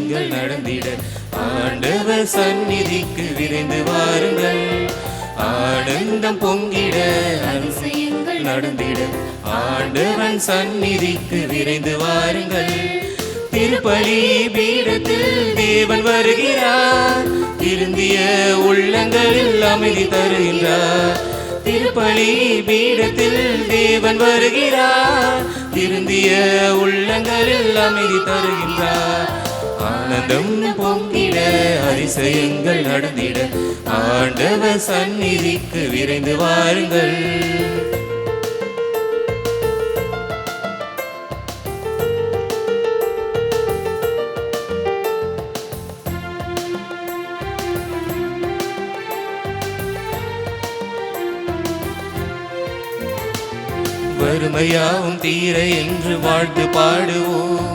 அதிசயங்கள் நடந்திட ஆண்டவர் சந்நிதிக்கு விரைந்து வாருங்கள். ஆனந்தம் பொங்கிட அதிசயங்கள் நடந்திட ஆண்டவன் சந்நிதிக்கு விரைந்து வாருங்கள். திருப்பலி பீடத்தில் தேவன் வருகிறார், திருந்திய உள்ளங்களில் அமைதி தருகின்றார். திருப்பலி பீடத்தில் தேவன் வருகிறார், திருந்திய உள்ளங்களில் அமைதி தருகின்றார். ஆனந்தம் பொங்கிட அதிசயங்கள் நடந்திட ஆண்டவர் சந்நிதிக்கு விரைந்து வாருங்கள். வறுமையாவும் தீர என்று வாழ்த்து பாடுவோம்,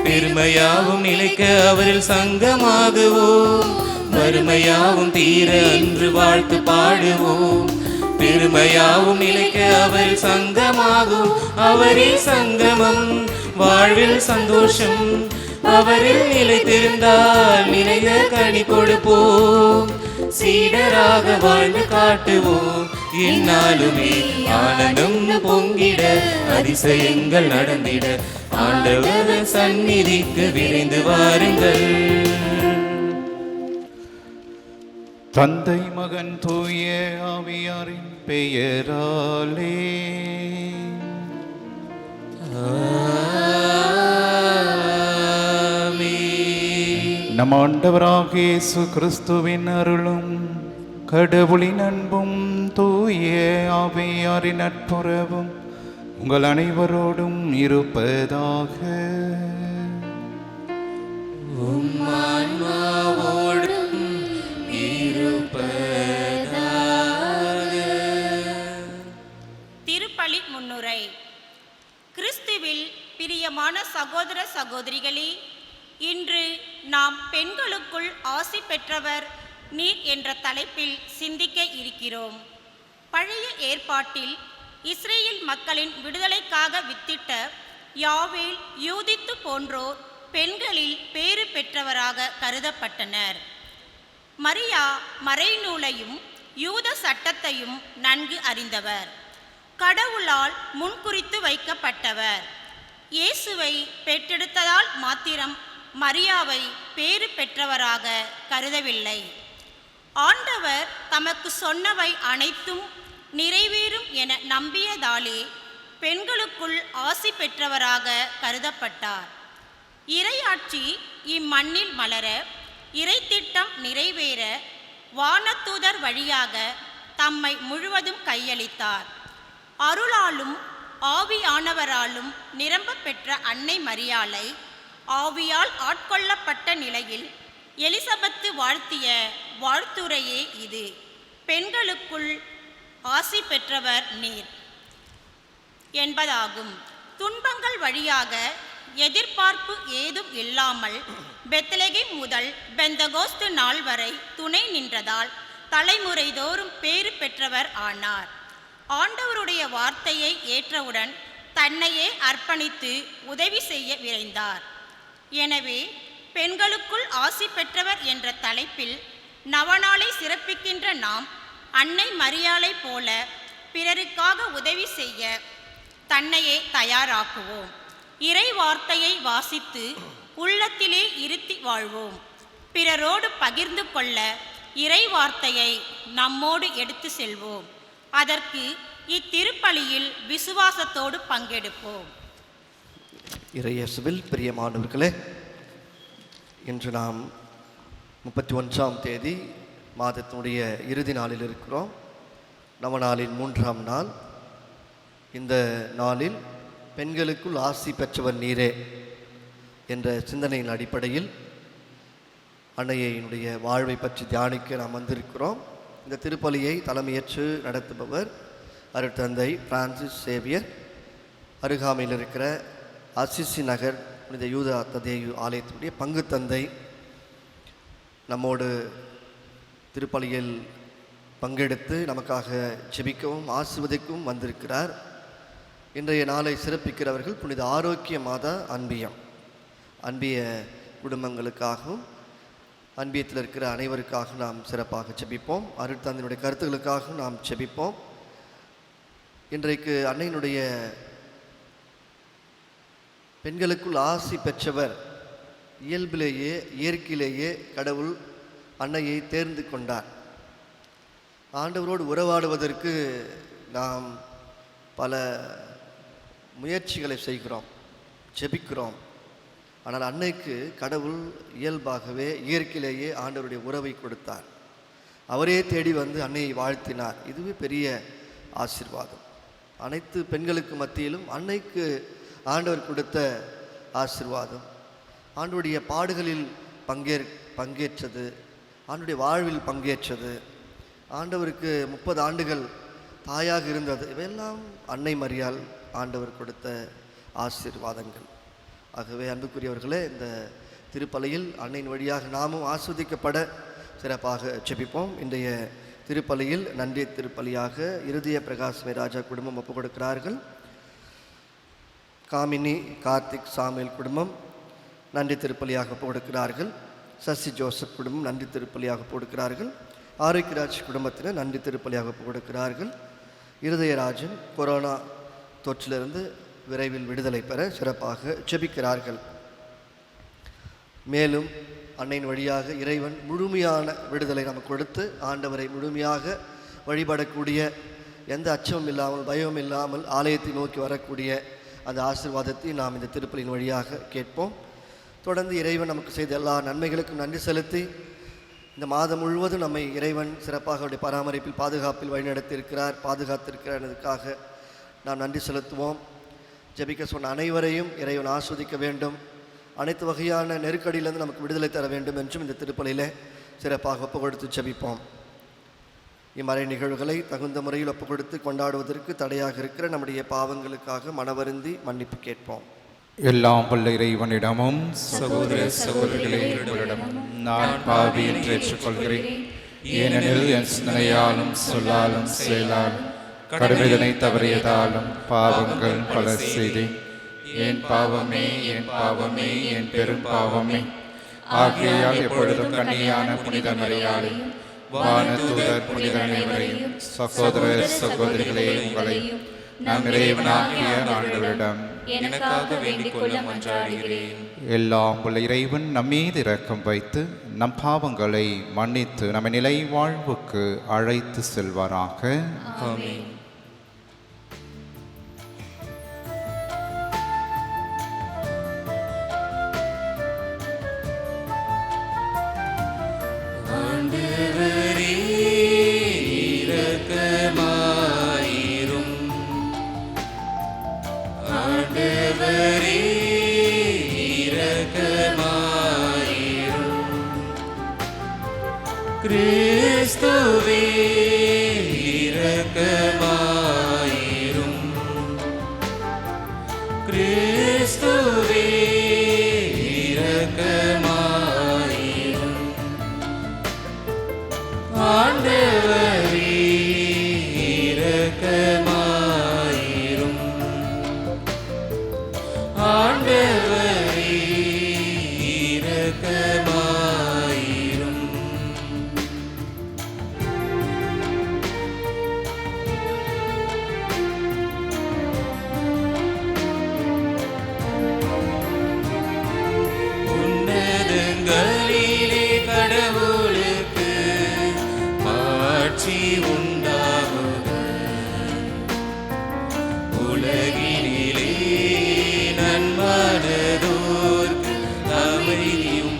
பெருமையாவும் நிலைக்க அவரில் சங்கமாகுவோம். வறுமையாவும் தீர என்று வாழ்த்து பாடுவோம், பெருமையாவும் நிலைக்க அவரில் சங்கமாகும். அவரில் சங்கமம் வாழ்வில் சந்தோஷம், அவரில் நிலைத்திருந்தால் நிறைய கனி கொடுப்போம். சீடராக வாழ்ந்து காட்டுவோம், என்னாலுமே ஆனந்தம் பொங்கிட அதிசயங்கள் நடந்திட ஆண்டவர் சந்நிதிக்கு விரைந்து வாருங்கள். தந்தை மகன் தூய ஆவியாரின் பெயராலே நம் ஆண்டவராகிய இயேசு கிறிஸ்துவின் அருளும் கடவுளின் அன்பும் தூய ஆவியாரின் நட்புறவும் உங்கள் அனைவரோடும் இருப்பதாக. திருப்பலி முன்னுரை. கிறிஸ்துவில் பிரியமான சகோதர சகோதரிகளே, இன்று நாம் பெண்களுக்குள் ஆசி பெற்றவர் நீர் என்ற தலைப்பில் சிந்திக்க இருக்கிறோம். பழைய ஏற்பாட்டில் இஸ்ரேல் மக்களின் விடுதலைக்காக வித்திட்ட யாவேல், யூதித்து போன்றோர் பெண்களில் பேறு பெற்றவராக கருதப்பட்டனர். மரியா மறைநூலையும் யூத சட்டத்தையும் நன்கு அறிந்தவர், கடவுளால் முன்குறித்து வைக்கப்பட்டவர். இயேசுவை பெற்றெடுத்ததால் மாத்திரம் மரியாவை பேறு பெற்றவராக கருதவில்லை. ஆண்டவர் தமக்கு சொன்னவை அனைத்தும் நிறைவேறும் என நம்பியதாலே பெண்களுக்குள் ஆசி பெற்றவராக கருதப்பட்டார். இறையாட்சி இம்மண்ணில் மலர, இறைத்திட்டம் நிறைவேற வானதூதர் வழியாக தம்மை முழுவதும் கையளித்தார். அருளாலும் ஆவியானவராலும் நிரம்ப பெற்ற அன்னை மரியாளை ஆவியால் ஆட்கொள்ளப்பட்ட நிலையில் எலிசபெத்து வாழ்த்திய வாழ்த்துரையே இது. பெண்களுக்குள் ஆசி பெற்றவர் நீர் என்பதாகும். துன்பங்கள் வழியாக எதிர்பார்ப்பு ஏதும் இல்லாமல் பெத்லகேம் முதல் பெந்தகோஸ்து நாள் வரை துணை நின்றதால் தலைமுறை தோறும் பேறு பெற்றவர் ஆனார். ஆண்டவருடைய வார்த்தையை ஏற்றவுடன் தன்னையே அர்ப்பணித்து உதவி செய்ய விரைந்தார். எனவே பெண்களுக்குள் ஆசி பெற்றவர் என்ற தலைப்பில் நவநாளை சிறப்பிக்கின்ற நாம் அன்னை மரியாளை போல பிறருக்காக உதவி செய்ய தன்னையே தயாராக்குவோம். இறை வார்த்தையை வாசித்து உள்ளத்திலே இருத்தி வாழ்வோம். பிறரோடு பகிர்ந்து கொள்ள இறை வார்த்தையை நம்மோடு எடுத்து செல்வோம். அதற்கு இத்திருப்பலியில் விசுவாசத்தோடு பங்கெடுப்போம். இறையேசுவில் பிரியமானவர்களே, இன்று நாம் 31ஆம் தேதி மாதத்தினுடைய இறுதி நாளில் இருக்கிறோம். நவநாளின் 3ஆம் நாள். இந்த நாளில் பெண்களுக்குள் ஆசி பெற்றவர் நீரே என்ற சிந்தனையின் அடிப்படையில் அன்னையினுடைய வாழ்வை பற்றி தியானிக்க நாம் வந்திருக்கிறோம். இந்த திருப்பலியை தலைமையேற்று நடத்துபவர் அருட்தந்தை பிரான்சிஸ் சேவியர். அருகாமையில் இருக்கிற அசிசி நகர் புனித யூதா ததேயு ஆலயத்தினுடைய பங்கு தந்தை நம்மோடு திருப்பலியில் பங்கெடுத்து நமக்காக ஜெபிக்கவும் ஆசீர்வதிக்கவும் வந்திருக்கிறார். இன்றைய நாளை சிறப்பிக்கிறவர்கள் புனித ஆரோக்கிய மாதா அன்பியம். அன்பிய குடும்பங்களுக்காகவும் அன்பியத்தில் இருக்கிற அனைவருக்காக நாம் சிறப்பாக செபிப்போம். அருட்தந்தையினுடைய கருத்துக்களுக்காக நாம் செபிப்போம். இன்றைக்கு அன்னையினுடைய பெண்களுக்குள் ஆசி பெற்றவர், இயல்பிலேயே இயற்கையிலேயே கடவுள் அன்னையை தேர்ந்து கொண்டார். ஆண்டவரோடு உறவாடுவதற்கு நாம் பல முயற்சிகளை செய்கிறோம், ஜெபிக்கிறோம். ஆனால் அன்னைக்கு கடவுள் இயல்பாகவே இயற்கையிலேயே ஆண்டவருடைய உறவை கொடுத்தார். அவரே தேடி வந்து அன்னையை வாழ்த்தினார். இதுவே பெரிய ஆசீர்வாதம். அனைத்து பெண்களுக்கு மத்தியிலும் அன்னைக்கு ஆண்டவர் கொடுத்த ஆசீர்வாதம், ஆண்டவருடைய பாடுகளில் பங்கேற்றது, ஆண்டவருடைய வாழ்வில் பங்கேற்றது, ஆண்டவருக்கு 30 ஆண்டுகள் தாயாக இருந்தது. இவையெல்லாம் அன்னை மரியாள் ஆண்டவர் கொடுத்த ஆசீர்வாதங்கள். ஆகவே அன்புக்குரியவர்களே, இந்த திருப்பலியில் அன்னையின் வழியாக நாமும் ஆஸ்வதிக்கப்பட சிறப்பாக ஜெபிப்போம். இன்றைய திருப்பலியில் நன்றி திருப்பலியாக இருதய பிரகாஷ்மே ராஜா குடும்பம் ஒப்புக் கொடுக்கிறார்கள். காமினி கார்த்திக் சாமுவேல் குடும்பம் நன்றி திருப்பலியாக ஒப்புக் கொடுக்கிறார்கள். சசி ஜோசப் குடும்பம் நன்றி திருப்பலியாக ஒப்புக் கொடுக்கிறார்கள். ஆரோக்கியராஜ் குடும்பத்தினர் நன்றி திருப்பலியாக ஒப்புக் கொடுக்கிறார்கள். இருதயராஜன் கொரோனா தொற்றிலிருந்து விரைவில் விடுதலை பெற சிறப்பாக ஜெபிக்கிறார்கள். மேலும் அன்னையின் வழியாக இறைவன் முழுமையான விடுதலை நமக்கு கொடுத்து ஆண்டவரை முழுமையாக வழிபடக்கூடிய, எந்த அச்சமும் இல்லாமல் பயமும் இல்லாமல் ஆலயத்தை நோக்கி வரக்கூடிய அந்த ஆசீர்வாதத்தை நாம் இந்த திருப்பலியின் வழியாக கேட்போம். தொடர்ந்து இறைவன் நமக்கு செய்த எல்லா நன்மைகளுக்கும் நன்றி செலுத்தி இந்த மாதம் முழுவதும் நம்மை இறைவன் சிறப்பாக அவருடைய பராமரிப்பில் பாதுகாப்பில் வழிநடத்தியிருக்கிறார், பாதுகாத்திருக்கிறதுக்காக நாம் நன்றி செலுத்துவோம். ஜெபிக்க சொன்ன அனைவரையும் இறைவன் ஆஸ்வதிக்க வேண்டும், அனைத்து வகையான நெருக்கடியிலிருந்து நமக்கு விடுதலை தர வேண்டும் என்றும் இந்த திருப்பலியிலே சிறப்பாக ஒப்பு கொடுத்து ஜெபிப்போம். இம்மறை நிகழ்வுகளை தகுந்த முறையில் ஒப்பு கொடுத்து கொண்டாடுவதற்கு தடையாக இருக்கிற நம்முடைய பாவங்களுக்காக மனவருந்தி மன்னிப்பு கேட்போம். எல்லாம் வல்ல இறைவனிடமும் சகோதர சகோதரிகளிடமும் நான் பாவி என்று ஏற்றுக்கொள்கிறேன். ஏனெனில் என் சிந்தனையாலும் சொல்லாலும் செயலாலும் கடமைதனை தவறியதாலும் பாவங்கள் பல செய்தேன். என் பாவமே, என் பாவமே, என் பெரும் பாவமே. ஆகையால் எப்பொழுதும் கன்னியான புனித மரியாளையும் வானதூதர் புனித அனைவரையும் சகோதர சகோதரிகளே உங்களையும் நம் இறைவனாகிய ஆண்டவரிடம் எனக்காக வேண்டிக் கொள்ள மன்றாடுகிறேன். எல்லாம் உள்ள இறைவன் நம்மீது இரக்கம் வைத்து நம் பாவங்களை மன்னித்து நம்ம நிலை வாழ்வுக்கு அழைத்து செல்வாராக. ஆமென். ஆண்டவரே இரக்கமாயிரும். ஆண்டவரே இரக்கமாயிரும். கிறிஸ்துவே இரக்கமாயிரும். கிறிஸ்துவே இரக்கமாயிரும். ஆண்டவரே இரக்கமாயிரும். ஆண்டவரே இரக்கமாயிரும். உன்னதங்களிலே கடவுளுக்கு மாட்சி உண்டாகுக. உலகினிலே நன்மனதோர்க்கு அமைதியும்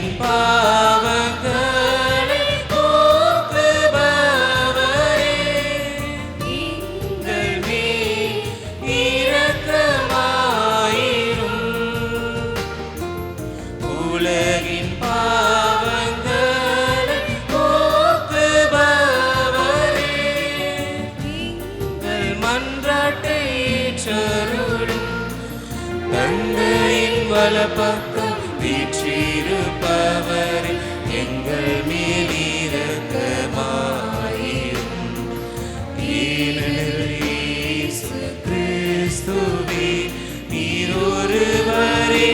உலகின் பாவங்களை போக்குபவரே, எங்கள் மேல் இரக்கமாயிரும். உலகின் பாவங்களை போக்குபவரே, எங்கள் மன்றாட்டை ஏற்றருளும். தந்தையின் வலப்பக்கம் வீற்றிருப்பவரே, எங்கள் மேல் இரக்கமாயிரும். ஏனெனில் இயேசு கிறிஸ்துவே நீர் ஒருவரே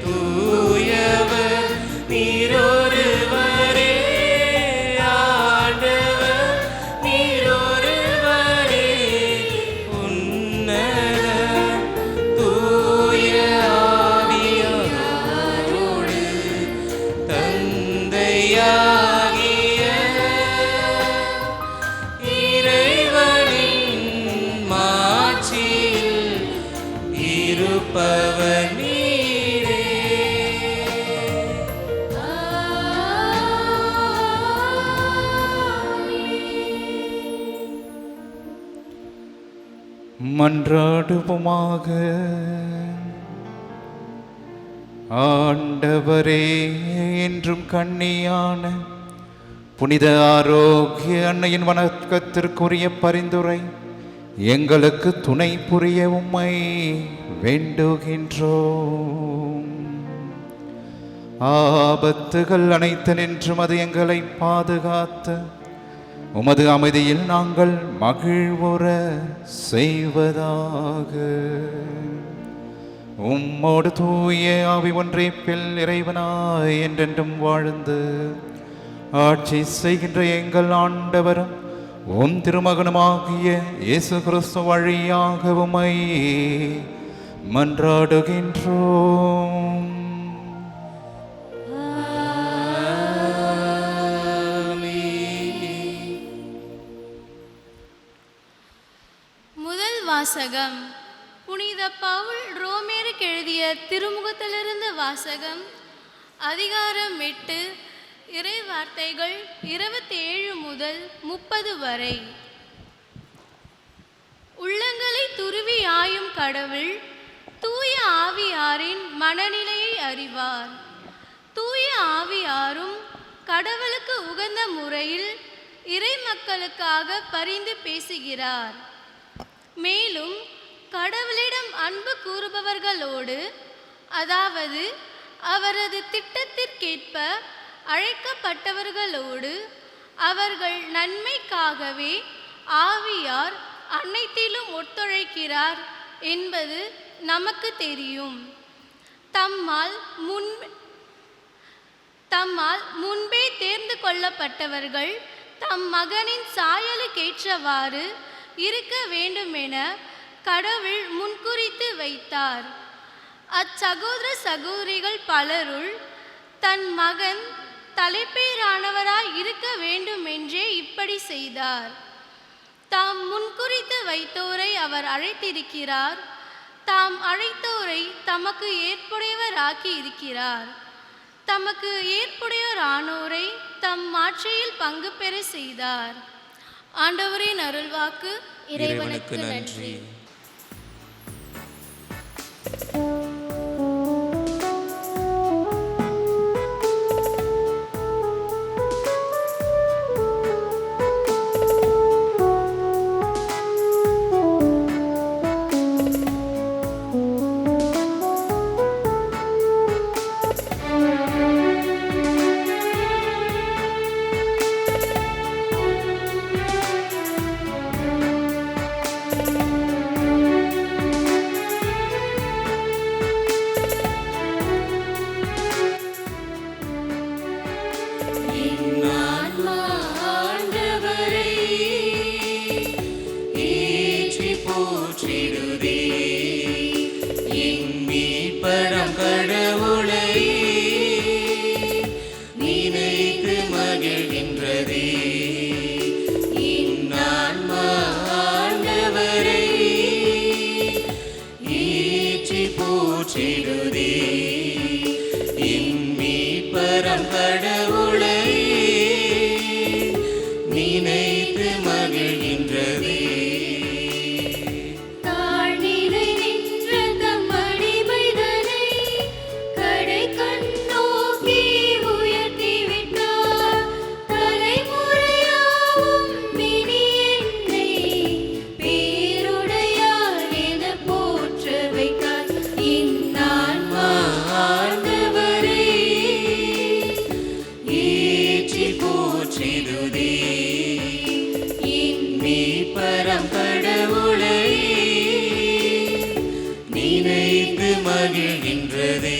தூயவர், நீர் ஒருவரே ஆண்டவர், நீர் ஒருவரே உன்னதர். தூய ஆவியாரோடு தந்தையாகிய இறைவனின் மாட்சியில் இருப்பவர் நீரே. மன்றாடுவோமாக. ஆண்டவரே, என்றும் கண்ணியான புனித ஆரோக்கிய அன்னையின் வணக்கத்திற்குரிய பரிந்துரை எங்களுக்கு துணை புரிய உம்மை வேண்டுகின்றோம். ஆபத்துகள் அனைத்து நின்றும் அது எங்களை பாதுகாத்து உமது அமைதியில் நாங்கள் மகிழ்வுற செய்வதாக. உம்மோடு தூய ஆவி ஒன்றைப்பில் இறைவனாய் என்றென்றும் வாழ்ந்து ஆட்சி செய்கின்ற எங்கள் ஆண்டவரும் உம் திருமகனுமாகிய இயேசு கிறிஸ்து வழியாக உம்மை மன்றாடுகின்றோம். முதல் வாசகம். புனித பவுல் ரோமேருக்கு எழுதிய திருமுகத்திலிருந்து வாசகம். அதிகாரம் 8, இறை வார்த்தைகள் 27 முதல் 30 வரை. உள்ளங்களை துருவி ஆயும் கடவுள் தூய ஆவியாரின் மனநிலையை அறிவார். தூய ஆவியாரும் கடவுளுக்கு உகந்த முறையில் இறை மக்களுக்காக பரிந்து பேசுகிறார். மேலும் கடவுளிடம் அன்பு கூறுபவர்களோடு, அதாவது அவரது திட்டத்திற்கேற்ப அழைக்கப்பட்டவர்களோடு, அவர்கள் நன்மைக்காகவே ஆவியார் அனைத்திலும் ஒத்துழைக்கிறார் என்பது நமக்கு தெரியும். தம்மால் முன்பே தேர்ந்து கொள்ளப்பட்டவர்கள் தம் மகனின் சாயலுக்கேற்றவாறு இருக்க வேண்டுமென கடவுள் முன்குறித்து வைத்தார். அச்சகோதர சகோதரிகள் பலருள் தன் மகன் தலைப்பேரானவராய் இருக்க வேண்டுமென்றே இப்படி செய்தார். தாம் முன்குறித்து வைத்தோரை அவர் அழைத்திருக்கிறார். தாம் அழைத்தோரை தமக்கு ஏற்புடையவராக்கி இருக்கிறார். தமக்கு ஏற்புடையோரானோரை தம் மாட்சியில் பங்கு பெற செய்தார். ஆண்டவரின் அருள்வாக்கு. இறைவனுக்கு நன்றி. போற்றிடுதே என் மீட்பராம் கடவுளை நினைத்து மகிழ்கின்றதே.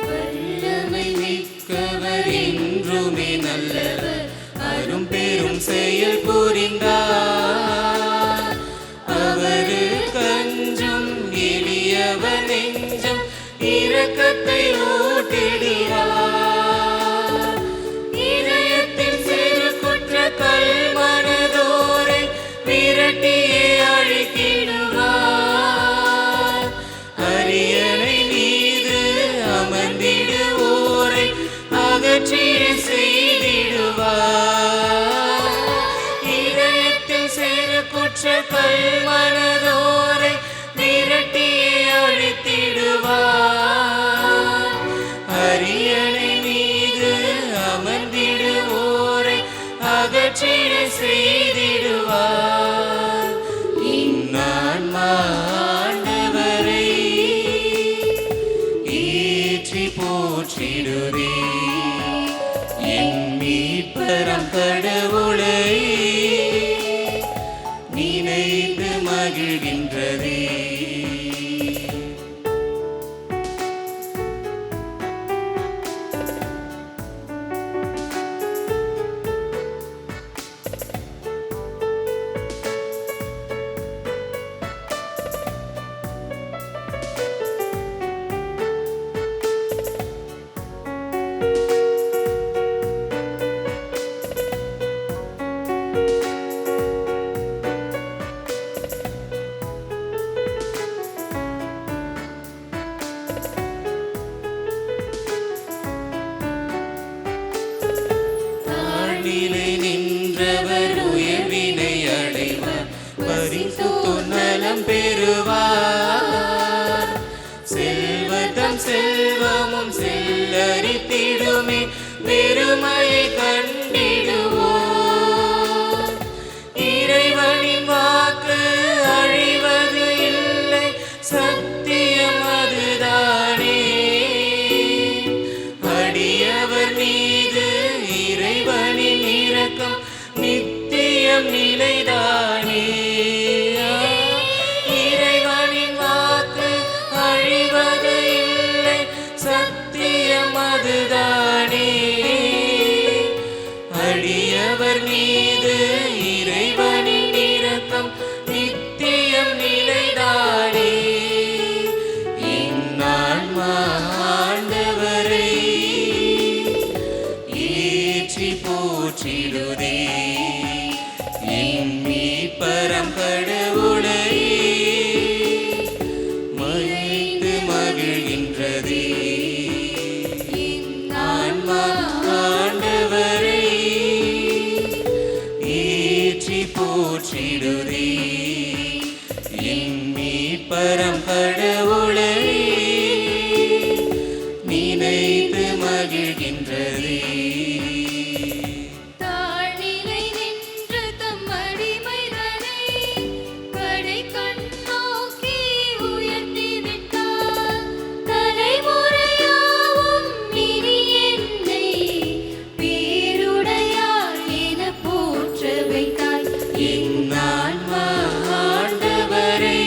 வல்லமை மிக்கவர் என்றுமே நல்லவர் அரும் பெரும் செயல் புரிந்தார். அவரு கஞ்சும் எளியவர் நெஞ்சம் இரக்கத்தை ஊட்டிடுவார். இதயத்தில் சிறு குற்ற கல்மனதோரை விரட்டியே அழித்திடுவார். அரியணை மீது அமர்ந்திடுவோரை அகற்றியே செய்திடுவார். இதயத்தில் சிறு குற்ற கல்மனதோரை விரட்டியே அழித்திடுவார். அரியணை மீது அமர்ந்திடுவோரை அகற்றியே செய்திடுவார். இன்னான்மா ஆண்டவரை ஏற்றி போற்றிடுதே என் மீட்பராம் கடவுளை நினைத்து மகிழ்கின்றதே. தாழ்நிலை நின்றவர் உயர்வினை அடைவார். பரிசுத்தோர் நலம் பெறுவார். செல்வதம் செல்வமும் செல்லரித்திடுமே வெறுமையை கண்டிடுவோம். இறைவனின் வாக்கு அழிவது இல்லை சத்தியம் அதுதானே. அடியவர் மீது இறைவனின் இரக்கம் நித்தியம் நிலைதானே. இறைவனின் வாக்கு அழிவது இல்லை சத்தியம் அதுதானே. அடியவர் மீது இறைவனின் இரக்கம் நித்தியம் நிலைதானே. இன்னான்மா ஆண்டவரை ஏற்றி போற்றிடுதே என் மீட்பராம் கடவுளை மகிழ்ந்து மகிழ்கின்றதே. ஆன்மா ஆண்டவரை ஏற்றி போற்றிடுதே என் மீட்பராம் கடவுளை நினைத்து மகிழ்கின்றதே. தாழ்நிலை நின்று தம் அடிமைகளை கடைக்கண் நோக்கி உயர்த்தி விட்டார். தலைமுறையாவும் இனி என்னை பேருடையார் என போற்ற வைத்தார். என் ஆன்மா ஆண்டவரை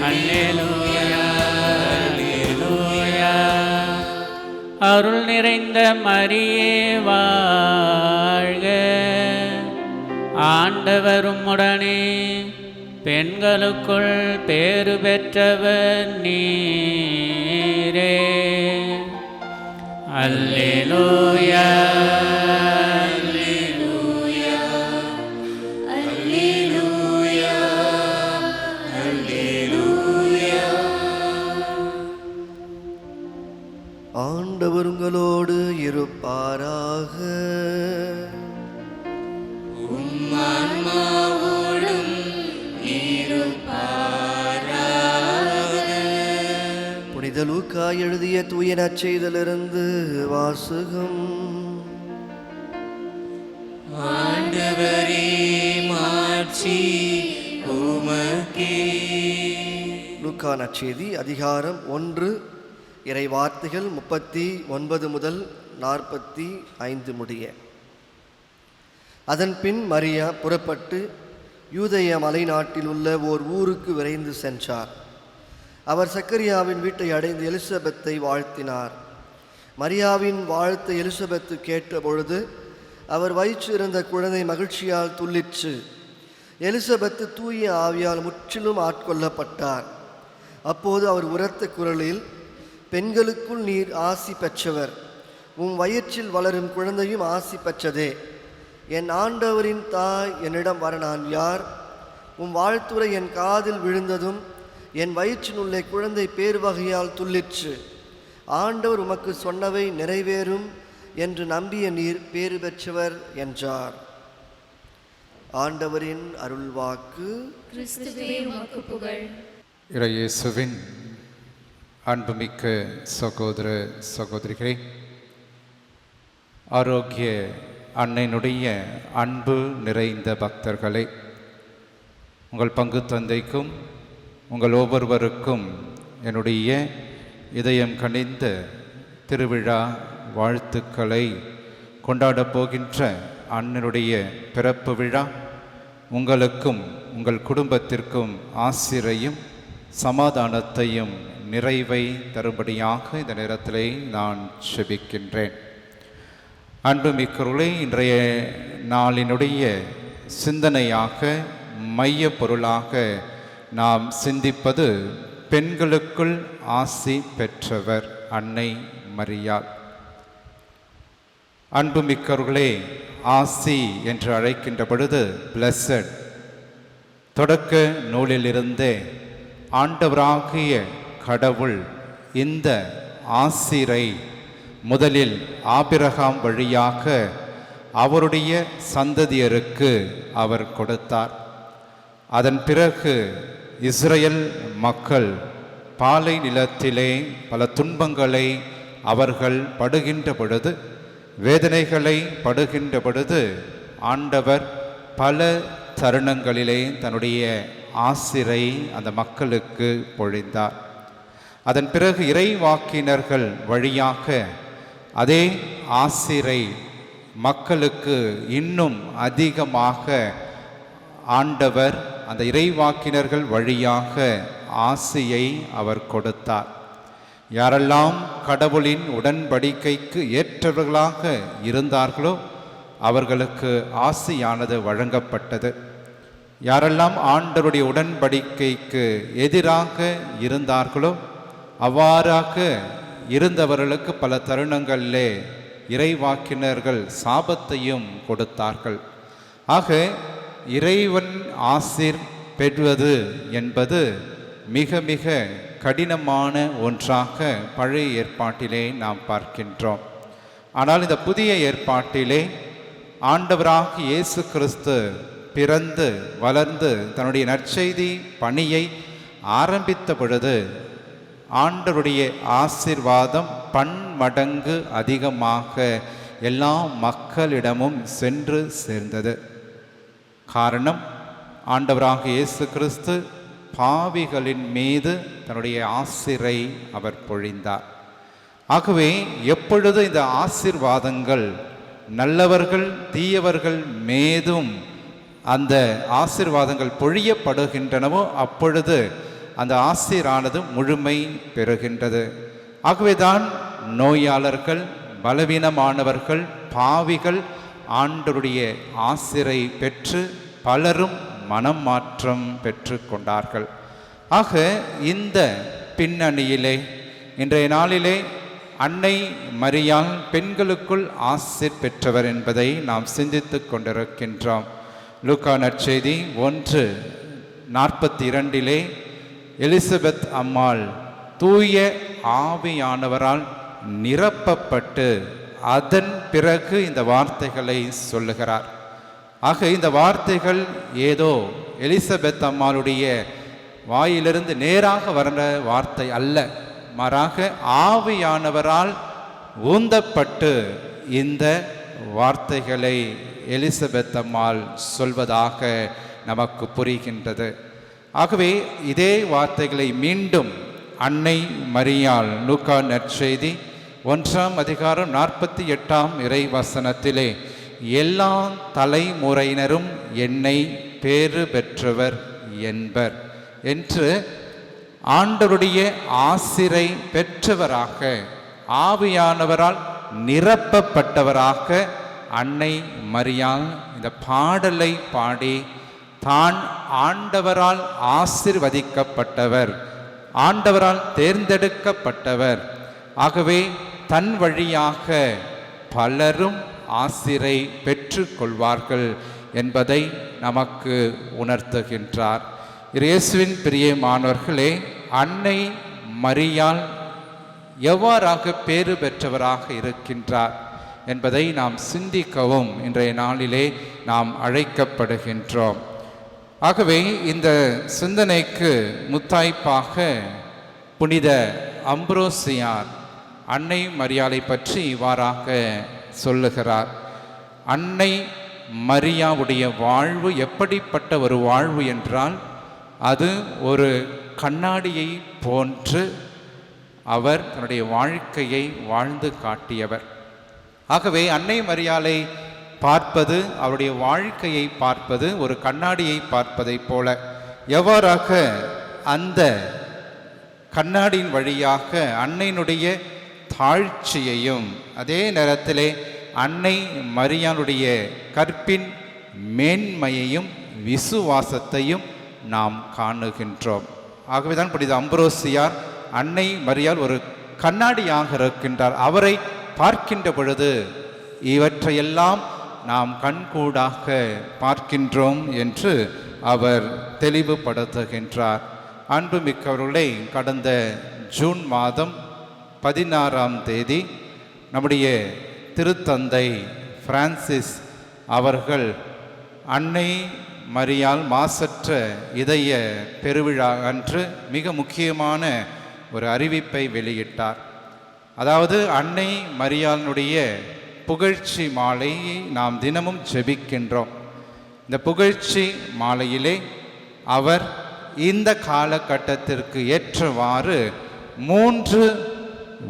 அல்லேலூயா அல்லேலூயா. அருள் நிறைந்த மரியே வாழ்க, ஆண்டவரும் உடனே பெண்களுக்குள் பேறு பெற்றவர் நீரே. அல்லேலூயா அல்லேலூயா அல்லேலூயா அல்லேலூயா. ஆண்டவர் உங்களோடு இருப்பாராக. ஆன்மாவோடும் புனித லூக்கா எழுதிய தூய நற்செய்தியிலிருந்து வாசகம். ஆண்டவரே மாட்சி உமக்கே. லூக்கா நற்செய்தி அதிகாரம் 1 இறை வார்த்தைகள் 39 முதல் 45 முடிய. அதன் பின் மரியா புறப்பட்டு யூதேய மலைநாட்டில் உள்ள ஓர் ஊருக்கு விரைந்து சென்றார். அவர் சக்கரியாவின் வீட்டை அடைந்து எலிசபெத்தை வாழ்த்தினார். மரியாவின் வாழ்த்தை எலிசபெத்து கேட்டபொழுது அவர் வயிற்றிருந்த குழந்தை மகிழ்ச்சியால் துள்ளிற்று. எலிசபெத்து தூய ஆவியால் முற்றிலும் ஆட்கொள்ளப்பட்டார். அப்போது அவர் உரத்த குரலில், பெண்களுக்குள் நீர் ஆசி பெற்றவர், உம் வயிற்றில் வளரும் குழந்தையும் ஆசி பெற்றதே. என் ஆண்டவரின் தாய் என்னிடம் வர நான் யார்? உம் வாழ்த்துரை என் காதில் விழுந்ததும் என் வயிற்றினுள்ளே குழந்தை பேர் வகையால் துள்ளிற்று. ஆண்டவர் உமக்கு சொன்னவை நிறைவேறும் என்று நம்பிய நீர் பேறு பெற்றவர் என்றார். ஆண்டவரின் அருள்வாக்கு. கிறிஸ்துவே உமக்கு புகழ். இறையேசுவின் அன்புமிக்க சகோதர சகோதரிகளே, ஆரோக்கிய அன்னையினுடைய அன்பு நிறைந்த பக்தர்களே, உங்கள் பங்கு தந்தைக்கும் உங்கள் ஒவ்வொருவருக்கும் என்னுடைய இதயம் கனிந்த திருவிழா வாழ்த்துக்களை கொண்டாடப் போகின்ற அண்ணனுடைய பிறப்பு விழா உங்களுக்கும் உங்கள் குடும்பத்திற்கும் ஆசிரையும் சமாதானத்தையும் நிறைவை தரும்படியாக இந்த நேரத்திலே நான் செபிக்கின்றேன். அன்புமிக்கவர்களே, இன்றைய நாளினுடைய சிந்தனையாக மைய பொருளாக நாம் சிந்திப்பது பெண்களுக்குள் ஆசி பெற்றவர் அன்னை மரியாள். அன்புமிக்கவர்களே, ஆசி என்று அழைக்கின்ற பொழுது பிளஸட், தொடக்க நூலிலிருந்தே ஆண்டவராகிய கடவுள் இந்த ஆசிரை முதலில் ஆபிரகாம் வழியாக அவருடைய சந்ததியருக்கு அவர் கொடுத்தார். அதன் பிறகு இஸ்ரேல் மக்கள் பாலை நிலத்திலே பல துன்பங்களை அவர்கள் படுகின்ற பொழுது, வேதனைகளை படுகின்ற பொழுது ஆண்டவர் பல தருணங்களிலே தன்னுடைய ஆசிரை அந்த மக்களுக்கு பொழிந்தார். அதன் பிறகு இறைவாக்கினர்கள் வழியாக அதே ஆசிரை மக்களுக்கு இன்னும் அதிகமாக ஆண்டவர் அந்த இறைவாக்கினர்கள் வழியாக ஆசியை அவர் கொடுத்தார். யாரெல்லாம் கடவுளின் உடன்படிக்கைக்கு ஏற்றவர்களாக இருந்தார்களோ அவர்களுக்கு ஆசியானது வழங்கப்பட்டது. யாரெல்லாம் ஆண்டவருடைய உடன்படிக்கைக்கு எதிராக இருந்தார்களோ அவ்வாறாக இருந்தவர்களுக்கு பல தருணங்களிலே இறைவாக்கினர்கள் சாபத்தையும் கொடுத்தார்கள். ஆக இறைவன் ஆசீர் பெறுவது என்பது மிக மிக கடினமான ஒன்றாக பழைய ஏற்பாட்டிலே நாம் பார்க்கின்றோம். ஆனால் இந்த புதிய ஏற்பாட்டிலே ஆண்டவராகிய இயேசு கிறிஸ்து பிறந்து வளர்ந்து தன்னுடைய நற்செய்தி பணியை ஆரம்பித்த பொழுது ஆண்டவருடைய ஆசீர்வாதம் பன்மடங்கு அதிகமாக எல்லா மக்களிடமும் சென்று சேர்ந்தது. காரணம், ஆண்டவராகிய இயேசு கிறிஸ்து பாவிகளின் மீது தன்னுடைய ஆசிரை அவர் பொழிந்தார். ஆகவே எப்பொழுது இந்த ஆசீர்வாதங்கள் நல்லவர்கள் தீயவர்கள் மீதும் அந்த ஆசீர்வாதங்கள் பொழியப்படுகின்றனவோ அப்பொழுது அந்த ஆசீரானது முழுமை பெறுகின்றது. ஆகவேதான் நோயாளர்கள், பலவீனமானவர்கள், பாவிகள் ஆண்டவருடைய ஆசிரை பெற்று பலரும் மனம் மாற்றம் பெற்று கொண்டார்கள். ஆக இந்த பின்னணியிலே இன்றைய நாளிலே அன்னை மரியாள் பெண்களுக்குள் ஆசீர் பெற்றவர் என்பதை நாம் சிந்தித்து கொண்டிருக்கின்றோம். லூக்கா நற்செய்தி 1:42 எலிசபெத் அம்மாள் தூய ஆவியானவரால் நிரப்பப்பட்டு அதன் பிறகு இந்த வார்த்தைகளை சொல்லுகிறார். ஆக இந்த வார்த்தைகள் ஏதோ எலிசபெத் அம்மாளுடைய வாயிலிருந்து நேராக வந்த வார்த்தை அல்ல, மாறாக ஆவியானவரால் ஊந்தப்பட்டு இந்த வார்த்தைகளை எலிசபெத் அம்மாள் சொல்வதாக நமக்கு புரிகின்றது. ஆகவே இதே வார்த்தைகளை மீண்டும் அன்னை மரியாள் லூக்கா நற்செய்தி 1:48 இறைவசனத்திலே எல்லா தலைமுறையினரும் என்னை பேறு பெற்றவர் என்பர் என்று ஆண்டவருடைய ஆசிரை பெற்றவராக, ஆவியானவரால் நிரப்பப்பட்டவராக அன்னை மரியாள் இந்த பாடலை பாடி தான் ஆண்டவரால் ஆசீர்வதிக்கப்பட்டவர், ஆண்டவரால் தேர்ந்தெடுக்கப்பட்டவர், ஆகவே தன் வழியாக பலரும் ஆசிரை பெற்று கொள்வார்கள் என்பதை நமக்கு உணர்த்துகின்றார். இயேசுவின் பிரியமானவர்களே, அன்னை மரியாள் எவ்வாறாக பேறு பெற்றவராக இருக்கின்றார் என்பதை நாம் சிந்திக்கவும் இன்றைய நாளிலே நாம் அழைக்கப்படுகின்றோம். ஆகவே இந்த சிந்தனைக்கு முத்தாய்ப்பாக புனித அம்ப்ரோசியார் அன்னை மரியாளை பற்றி இவ்வாறாக சொல்லுகிறார். அன்னை மரியாவுடைய வாழ்வு எப்படிப்பட்ட ஒரு வாழ்வு என்றால், அது ஒரு கண்ணாடியை போன்று அவர் தன்னுடைய வாழ்க்கையை வாழ்ந்து காட்டியவர். ஆகவே அன்னை மரியாளை பார்ப்பது, அவருடைய வாழ்க்கையை பார்ப்பது ஒரு கண்ணாடியை பார்ப்பதைப் போல, எவ்வாறாக அந்த கண்ணாடியின் வழியாக அன்னையினுடைய தாழ்ச்சியையும் அதே நேரத்திலே அன்னை மரியாளுடைய கற்பின் மேன்மையையும் விசுவாசத்தையும் நாம் காணுகின்றோம். ஆகவேதான் புனித அம்ப்ரோசியார் அன்னை மரியாள் ஒரு கண்ணாடியாக இருக்கின்றார். அவரை பார்க்கின்ற பொழுது இவற்றையெல்லாம் நாம் கண்கூடாக பார்க்கின்றோம் என்று அவர் தெளிவுபடுத்துகின்றார். அன்புமிக்கவர்களே, கடந்த ஜூன் மாதம் 16 நம்முடைய திருத்தந்தை பிரான்சிஸ் அவர்கள் அன்னை மரியாள் மாசற்ற இதய பெருவிழா அன்று மிக முக்கியமான ஒரு அறிவிப்பை வெளியிட்டார். அதாவது அன்னை மரியாளுடைய புகழ்ச்சி மாலையை நாம் தினமும் ஜெபிக்கின்றோம். இந்த புகழ்ச்சி மாலையிலே அவர் இந்த காலகட்டத்திற்கு ஏற்றவாறு 3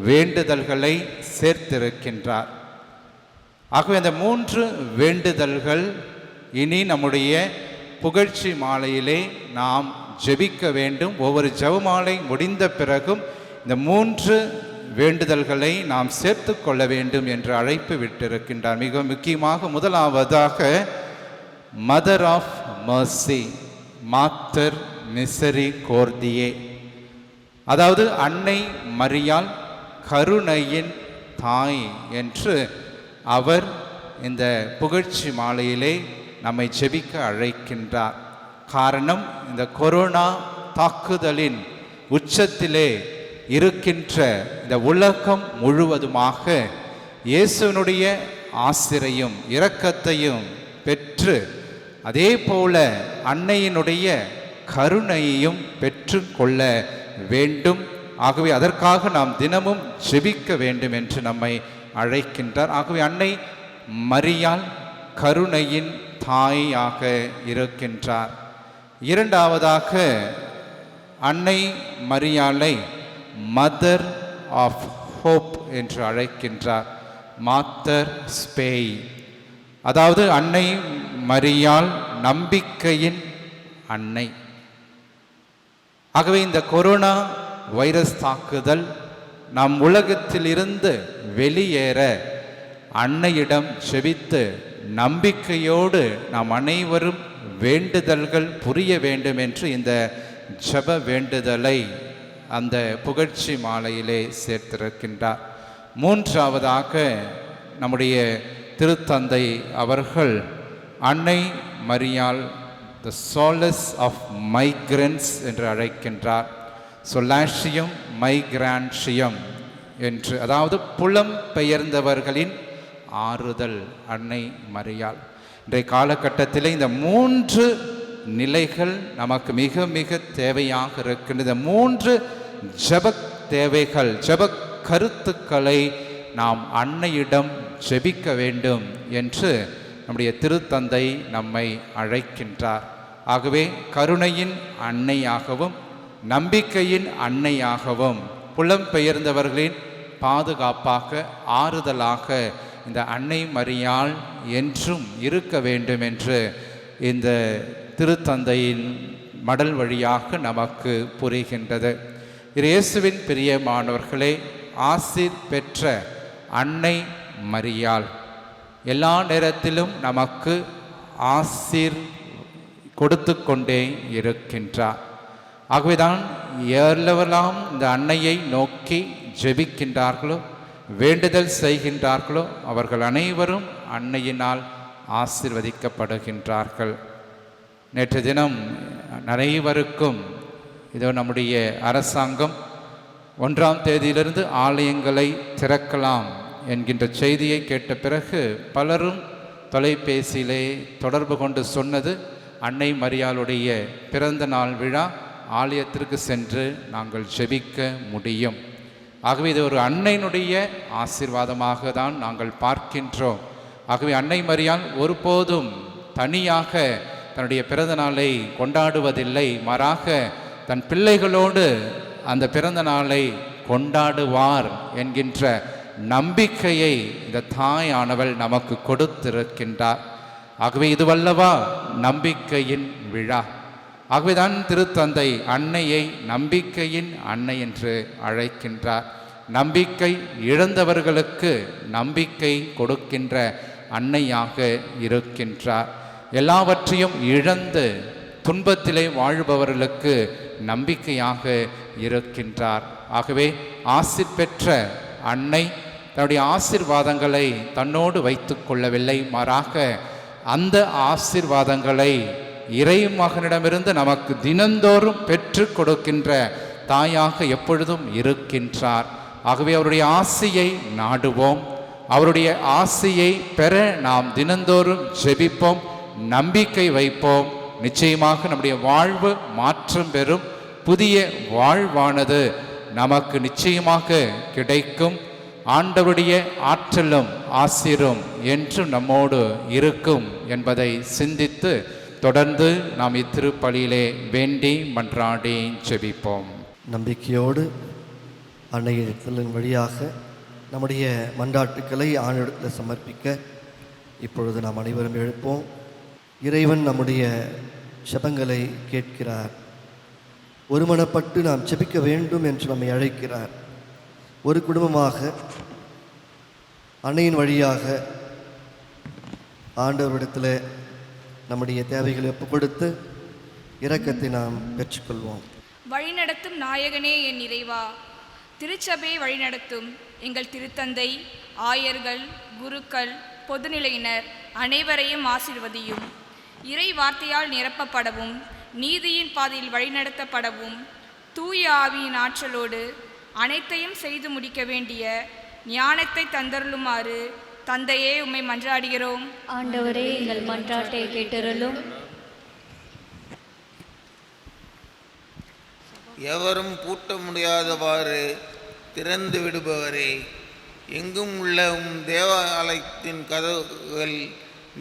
வேண்டுதல்களை சேர்த்திருக்கின்றார். ஆகவே அந்த 3 வேண்டுதல்கள் இனி நம்முடைய புகழ்ச்சி மாலையிலே நாம் ஜெபிக்க வேண்டும். ஒவ்வொரு ஜெபமாலை முடிந்த பிறகும் இந்த 3 வேண்டுதல்களை நாம் சேர்த்து கொள்ள வேண்டும் என்று அழைப்பு விட்டிருக்கின்றார். மிக முக்கியமாக முதலாவதாக மதர் ஆஃப் மர்சி, மாத்தர் மிசரிகோர்டியே, அதாவது அன்னை மரியாள் கருணையின் தாய் என்று அவர் இந்த புகழ்ச்சி மாலையிலே நம்மை ஜெபிக்க அழைக்கின்றார். காரணம், இந்த கொரோனா தாக்குதலின் உச்சத்திலே இருக்கின்ற இந்த உலகம் முழுவதுமாக இயேசுவினுடைய ஆசிரையும் இரக்கத்தையும் பெற்று அதே போல அன்னையினுடைய கருணையையும் பெற்று கொள்ள வேண்டும். ஆகவே அதற்காக நாம் தினமும் ஜெபிக்க வேண்டும் என்று நம்மை அழைக்கின்றார். ஆகவே அன்னை மரியாள் கருணையின் தாயாக இருக்கின்றார். இரண்டாவதாக அன்னை மரியாளை மதர் ஆஃப் ஹோப் என்று அழைக்கின்றார். மாத்தர் ஸ்பேய், அதாவது அன்னை மரியாள் நம்பிக்கையின் அன்னை. ஆகவே இந்த கொரோனா வைரஸ் தாக்குதல் நம் உலகத்திலிருந்து வெளியேற அன்னையிடம் செபித்து நம்பிக்கையோடு நாம் அனைவரும் வேண்டுதல்கள் புரிய வேண்டும் என்று இந்த ஜெப வேண்டுதலை அந்த புகழ்ச்சி மாலையிலே சேர்த்திருக்கின்றார். மூன்றாவதாக நம்முடைய திருத்தந்தை அவர்கள் அன்னை மரியாள் த சோலஸ் ஆஃப் மைக்ரன்ஸ் என்று அழைக்கின்றார். சொலாஷியம் மைக்ரான்ஷியம் என்று, அதாவது புலம் பெயர்ந்தவர்களின் ஆறுதல் அன்னை மரியாள். இன்றைய காலகட்டத்தில் இந்த 3 நிலைகள் நமக்கு மிக மிக தேவையாக இருக்கின்ற இந்த 3 ஜெப தேவைகள், ஜெப கருத்துக்களை நாம் அன்னையிடம் ஜெபிக்க வேண்டும் என்று நம்முடைய திருத்தந்தை நம்மை அழைக்கின்றார். ஆகவே கருணையின் அன்னையாகவும் நம்பிக்கையின் அன்னையாகவும் புலம்பெயர்ந்தவர்களின் பாதுகாப்பாக ஆறுதலாக இந்த அன்னை மரியாள் என்றும் இருக்க வேண்டும் என்று இந்த திருத்தந்தையின் மடல் வழியாக நமக்கு புரிகின்றது. இயேசுவின் பிரியமானவர்களே, ஆசீர் பெற்ற அன்னை மரியாள் எல்லா நேரத்திலும் நமக்கு ஆசீர் கொடுத்து கொண்டே இருக்கின்றார். ஆகவேதான் எல்லவெல்லாம் இந்த அன்னையை நோக்கி ஜெபிக்கின்றார்களோ, வேண்டுதல் செய்கின்றார்களோ, அவர்கள் அனைவரும் அன்னையினால் ஆசீர்வதிக்கப்படுகின்றார்கள். நேற்று தினம் அனைவருக்கும் இதோ நம்முடைய அரசாங்கம் 1ஆம் தேதியிலிருந்து ஆலயங்களை திறக்கலாம் என்கின்ற செய்தியை கேட்ட பிறகு பலரும் தொலைபேசியிலே தொடர்பு கொண்டு சொன்னது, அன்னை மரியாளுடைய பிறந்த நாள் விழா, ஆலயத்திற்கு சென்று நாங்கள் ஜெபிக்க முடியும். ஆகவே இது ஒரு அன்னையினுடைய ஆசீர்வாதமாக தான் நாங்கள் பார்க்கின்றோம். ஆகவே அன்னை மரியாள் ஒருபோதும் தனியாக தன்னுடைய பிறந்த நாளை கொண்டாடுவதில்லை, மாறாக தன் பிள்ளைகளோடு அந்த பிறந்த நாளை கொண்டாடுவார் என்கின்ற நம்பிக்கையை இந்த தாயானவள் நமக்கு கொடுத்திருக்கின்றார். ஆகவே இதுவல்லவா நம்பிக்கையின் விழா. ஆகவேதான் திருத்தந்தை அன்னையை நம்பிக்கையின் அன்னை என்று அழைக்கின்றார். நம்பிக்கை இழந்தவர்களுக்கு நம்பிக்கை கொடுக்கின்ற அன்னையாக இருக்கின்றார். எல்லாவற்றையும் இழந்து துன்பத்திலே வாழ்பவர்களுக்கு நம்பிக்கையாக இருக்கின்றார். ஆகவே ஆசீர் பெற்ற அன்னை தன்னுடைய ஆசீர்வாதங்களை தன்னோடு வைத்து கொள்ளவில்லை, மாறாக அந்த ஆசீர்வாதங்களை இறைமகனிடமிருந்து நமக்கு தினந்தோறும் பெற்று கொடுக்கின்ற தாயாக எப்பொழுதும் இருக்கின்றார். ஆகவே அவருடைய ஆசியை நாடுவோம், அவருடைய ஆசியை பெற நாம் தினந்தோறும் ஜெபிப்போம், நம்பிக்கை வைப்போம். நிச்சயமாக நம்முடைய வாழ்வு மாற்றம் பெறும், புதிய வாழ்வானது நமக்கு நிச்சயமாக கிடைக்கும். ஆண்டவருடைய ஆற்றலும் ஆசீரும் என்று நம்மோடு இருக்கும் என்பதை சிந்தித்து தொடர்ந்து நாம் இத்திருப்பலியிலே வேண்டி மன்றாடி ஜெபிப்போம். நம்பிக்கையோடு அன்னையின் வழியாக நம்முடைய மன்றாட்டுக்களை ஆண்டவரிடத்தில் சமர்ப்பிக்க இப்பொழுது நாம் அனைவரும் எழுப்போம். இறைவன் நம்முடைய ஜெபங்களை கேட்கிறார். ஒருமனப்பட்டு நாம் ஜெபிக்க வேண்டும் என்று நம்மை அழைக்கிறார். ஒரு குடும்பமாக அன்னையின் வழியாக ஆண்டவரிடத்தில் நம்முடைய தேவைகளை ஒப்புக் கொடுத்து இரக்கத்தை நாம் பெற்றுக்கொள்வோம். வழிநடத்தும் நாயகனே என் இறைவா, திருச்சபையை வழிநடத்தும் எங்கள் திருத்தந்தை, ஆயர்கள், குருக்கள், பொதுநிலையினர் அனைவரையும் ஆசீர்வதியும். இறை வார்த்தையால் நிரப்பப்படவும் நீதியின் பாதையில் வழிநடத்தப்படவும் தூய ஆவியின் ஆற்றலோடு அனைத்தையும் செய்து முடிக்க வேண்டிய ஞானத்தை தந்தருளுமாறு தந்தையே உம்மை மன்றாடுகிறோம். ஆண்டவரே, எங்கள் மன்றாட்டை கேட்டருளும். எவரும் பூட்ட முடியாதவாறு திறந்து விடுபவரே, எங்கும் உள்ள தேவாலயத்தின் கதவுகள்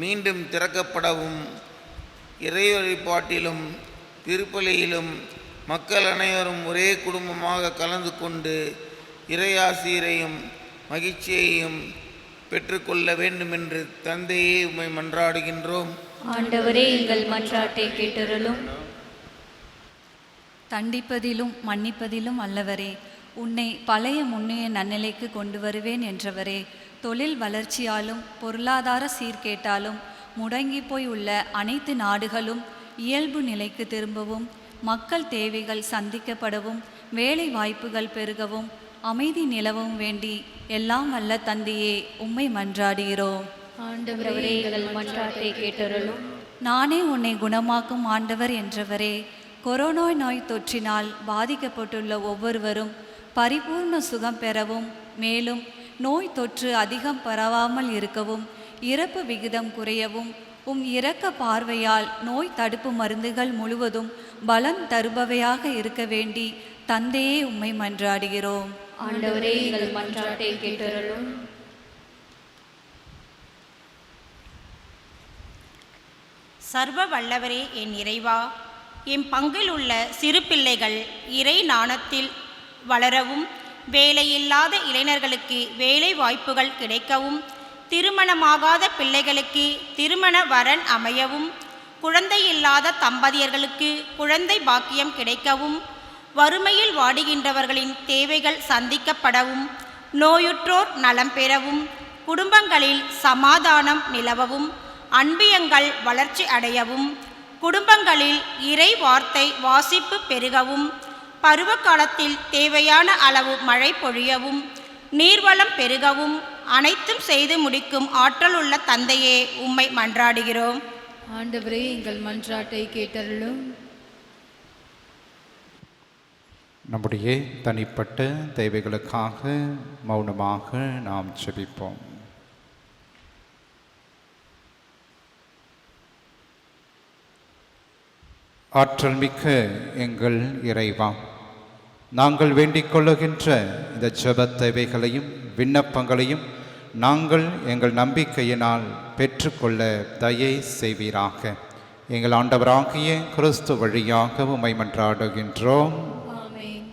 மீண்டும் திறக்கப்படவும் இறை வழிபாட்டிலும் திருப்பலியிலும் மக்கள் அனைவரும் ஒரே குடும்பமாக கலந்து கொண்டு இறையாசிரையும் மகிழ்ச்சியையும் பெற்றுக்கொள்ள வேண்டும் என்று தந்தையே உம்மை மன்றாடுகின்றோம். ஆண்டவரே, எங்கள் மன்றாட்டை கேட்டருளும். தண்டிப்பதிலும் மன்னிப்பதிலும் அல்லவரே, உன்னை பழைய முன்னைய நன்னிலைக்கு கொண்டு வருவேன் என்றவரே, தொழில் வளர்ச்சியாலும் பொருளாதார சீர்கேட்டாலும் முடங்கி போய் உள்ள அனைத்து நாடுகளும் இயல்பு நிலைக்கு திரும்பவும், மக்கள் தேவைகள் சந்திக்கப்படவும், வேலை வாய்ப்புகள் பெருகவும், அமைதி நிலவும் வேண்டி எல்லாம் வல்ல தந்தையே உம்மை மன்றாடுகிறோம். ஆண்டவரே, எங்கள் மன்றாட்டை கேட்டருளும். நானே உன்னை குணமாக்கும் ஆண்டவர் என்றவரே, கொரோனா நோய் தொற்றினால் பாதிக்கப்பட்டுள்ள ஒவ்வொருவரும் பரிபூர்ண சுகம் பெறவும், மேலும் நோய் தொற்று அதிகம் பரவாமல் இருக்கவும், இறப்பு விகிதம் குறையவும், இரக்க பார்வையால் நோய் தடுப்பு மருந்துகள் முழுவதும் பலம் தருபவையாக இருக்க வேண்டி தந்தையே உம்மை மன்றாடுகிறோம். ஆண்டவரே, எங்கள் மன்றாட்டை கேட்டருளும். சர்வ வல்லவரே என் இறைவா, என் பங்கில் உள்ள சிறு பிள்ளைகள் இறை நாணத்தில் வளரவும், வேலையில்லாத இளைஞர்களுக்கு வேலை வாய்ப்புகள் கிடைக்கவும், திருமணமாகாத பிள்ளைகளுக்கு திருமண வரன் அமையவும், குழந்தையில்லாத தம்பதியர்களுக்கு குழந்தை பாக்கியம் கிடைக்கவும், வறுமையில் வாடுகின்றவர்களின் தேவைகள் சந்திக்கப்படவும், நோயுற்றோர் நலம் பெறவும், குடும்பங்களில் சமாதானம் நிலவவும், அன்பியங்கள் வளர்ச்சி அடையவும், குடும்பங்களில் இறை வார்த்தை வாசிப்பு பெருகவும், பருவகாலத்தில் தேவையான அளவு மழை பொழியவும், நீர்வளம் பெருகவும், அனைத்தும் செய்து முடிக்கும் ஆற்றல் உள்ள தந்தையே உம்மை மன்றாடுகிறோம். ஆண்டவரே, எங்கள் மன்றாட்டை கேட்டருளும். நம்முடைய தனிப்பட்ட தேவைகளுக்காக மௌனமாக நாம் ஜெபிப்போம். ஆற்றல் மிக்க எங்கள் இறைவா, நாங்கள் வேண்டிக் கொள்ளுகின்ற இந்த ஜெப தேவைகளையும் விண்ணப்பங்களையும் நாங்கள் எங்கள் நம்பிக்கையினால் பெற்றுக்கொள்ள தயை செய்வீராக. எங்கள் ஆண்டவராகிய கிறிஸ்து வழியாக உம்மை மன்றாடுகின்றோம். ஆமென்.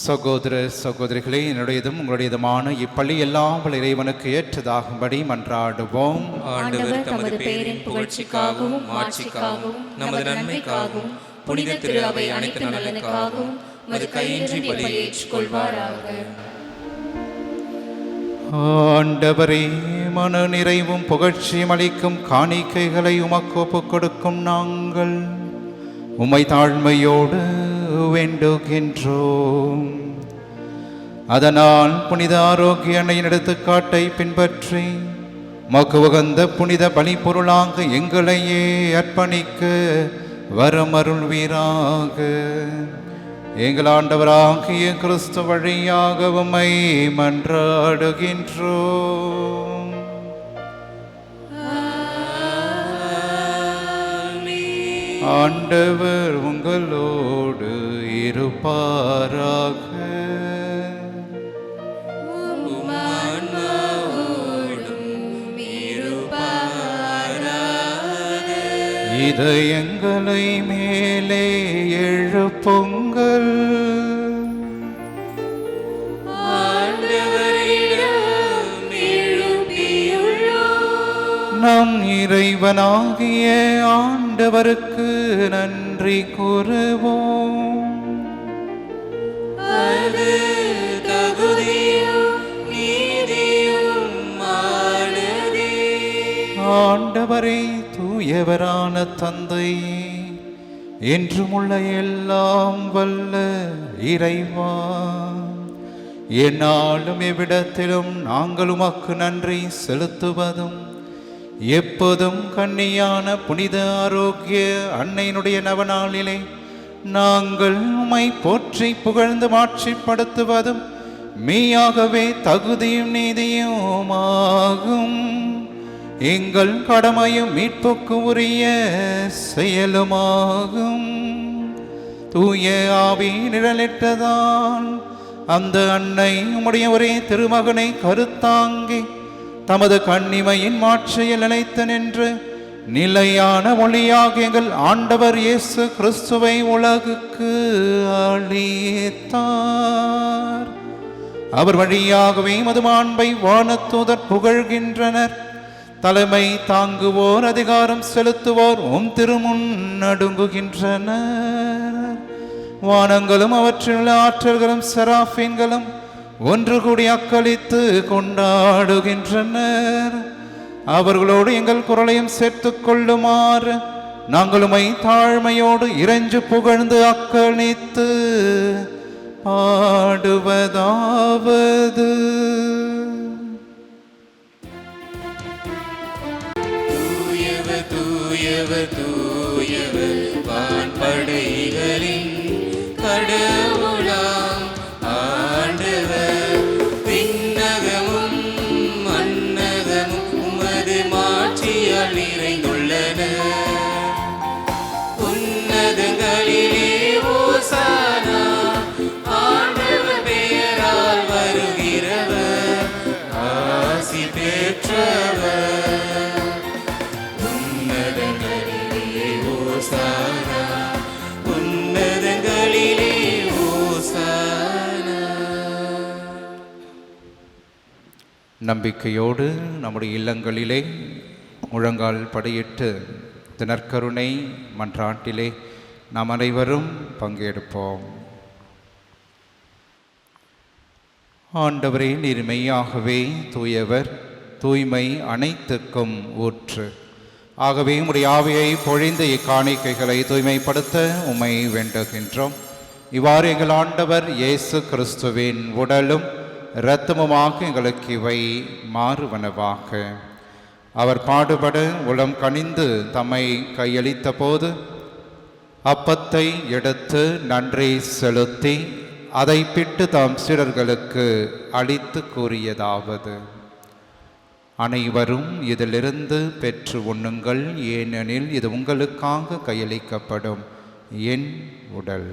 சகோதர சகோதரிகளே, என்னுடையதும் உங்களுடையதுமான இப்பள்ளி எல்லாம் இறைவனுக்கு ஏற்றதாகும்படி மன்றாடுவோம். ஆண்டவர் தமது பெயரின் புகழ்ச்சிக்காகவும் மாட்சிக்காகவும் நமது நன்மைக்காகவும் புனித திரு அவை அனைத்து நலனுக்காகவும் மது கையின்றி பலியை ஏற்றுக்கொள்வாராக. ஆண்டவரே, மன நிறைவும் புகழ்ச்சியும் அளிக்கும் காணிக்கைகளை உமக்கு ஒப்புக் கொடுக்கும் நாங்கள் உம்மை தாழ்மையோடு வேண்டுகின்றோம். அதனால் புனித ஆரோக்கிய அன்னையின் எடுத்துக்காட்டை பின்பற்றி மக்கு உகந்த புனித பலி பொருளாக எங்களையே அர்ப்பணிக்க வரமருள்வீராக. எங்கள் ஆண்டவராகிய கிறிஸ்து வழியாக உம்மை மன்றாடுகின்றோம். ஆண்டவர் உங்களோடு இருப்பாராக. இதயங்களை மேலே எழுப்புங்கள். நம் இறைவனாகிய ஆண்டவருக்கு நன்றி கூறுவோம். ஆண்டவரே, தூயவரான தந்தையே, என்றுமுள்ள எல்லாம் வல்ல இறைவா, எந்நாளும் எவ்விடத்திலும் நாங்கள் உமக்கு நன்றி செலுத்துவதும் எப்போதும் கன்னியான புனித ஆரோக்கிய அன்னையினுடைய நவநாளிலே நாங்கள் உம்மை போற்றி புகழ்ந்து மாட்சிப்படுத்துவதும் மெய்யாகவே தகுதியும் நீதியுமாகும். எங்கள் கடமையும் மீட்புக்கு உரிய செயலுமாகும். தூய ஆவி நிழலிட்டதால் அந்த அன்னை உம்முடைய ஒரே திருமகனை கருத்தாங்கி தமது கன்னிமையின் மாட்சியில் நிலைத்து நின்று நிலையான ஒளியாக எங்கள் ஆண்டவர் இயேசு கிறிஸ்துவை உலகுக்கு அளித்தார். அவர் வழியாகவே மது மாண்பை வானதூதர் புகழ்கின்றனர். தலைமை தாங்குவோர், அதிகாரம் செலுத்துவோர் திருமுன் நடுங்குகின்றனர். வானங்களும் அவற்றிலுள்ள ஆற்றல்களும் செராஃபீன்களும் ஒன்று கூடி அக்களித்து கொண்டாடுகின்றனர். அவர்களோடு எங்கள் குரலையும் சேர்த்துக் கொள்ளுமாறு நாங்களுமை தாழ்மையோடு இறைஞ்சு புகழ்ந்து அக்களித்து பாடுவதாவது: தூயவர் தூயவர் தூயவர் வான்படைகளின் கடவுளாம் ஆண்டவர். விண்ணகமும் மன்னகமும் உமது மாட்சியால் நிறைந்துள்ளன. உன்னதங்களிலே ஓசானா, ஆண்டவர் பெயரால் வருகிறவர் ஆசி பெற்றவர். உன்னதங்களிலே ஓசானா, உன்னதங்களிலே ஓசானா. நம்பிக்கையோடு நம்முடைய இல்லங்களிலே முழங்கால் படியிட்டு தினற்கருணை மன்றாட்டிலே நாம் அனைவரும் பங்கெடுப்போம். ஆண்டவரே, நீர் மெய்யாகவே தூயவர், தூய்மை அனைத்துக்கும் ஊற்று. ஆகவே உம்முடைய ஆவியை பொழிந்து இக்காணிக்கைகளை தூய்மைப்படுத்த உம்மை வேண்டுகின்றோம். இவ்வாறு எங்கள் ஆண்டவர் இயேசு கிறிஸ்துவின் உடலும் இரத்தமுமாக எங்களுக்கு இவை மாறுவனவாக. அவர் பாடுபட உளம் கனிந்து தம்மை கையளித்த போது அப்பத்தை எடுத்து நன்றி செலுத்தி அதை பிட்டு தாம் சீடர்களுக்கு அளித்து கூறியதாவது: அனைவரும் இதிலிருந்து பெற்று உண்ணுங்கள், ஏனெனில் இது உங்களுக்காக கையளிக்கப்படும் என் உடல்.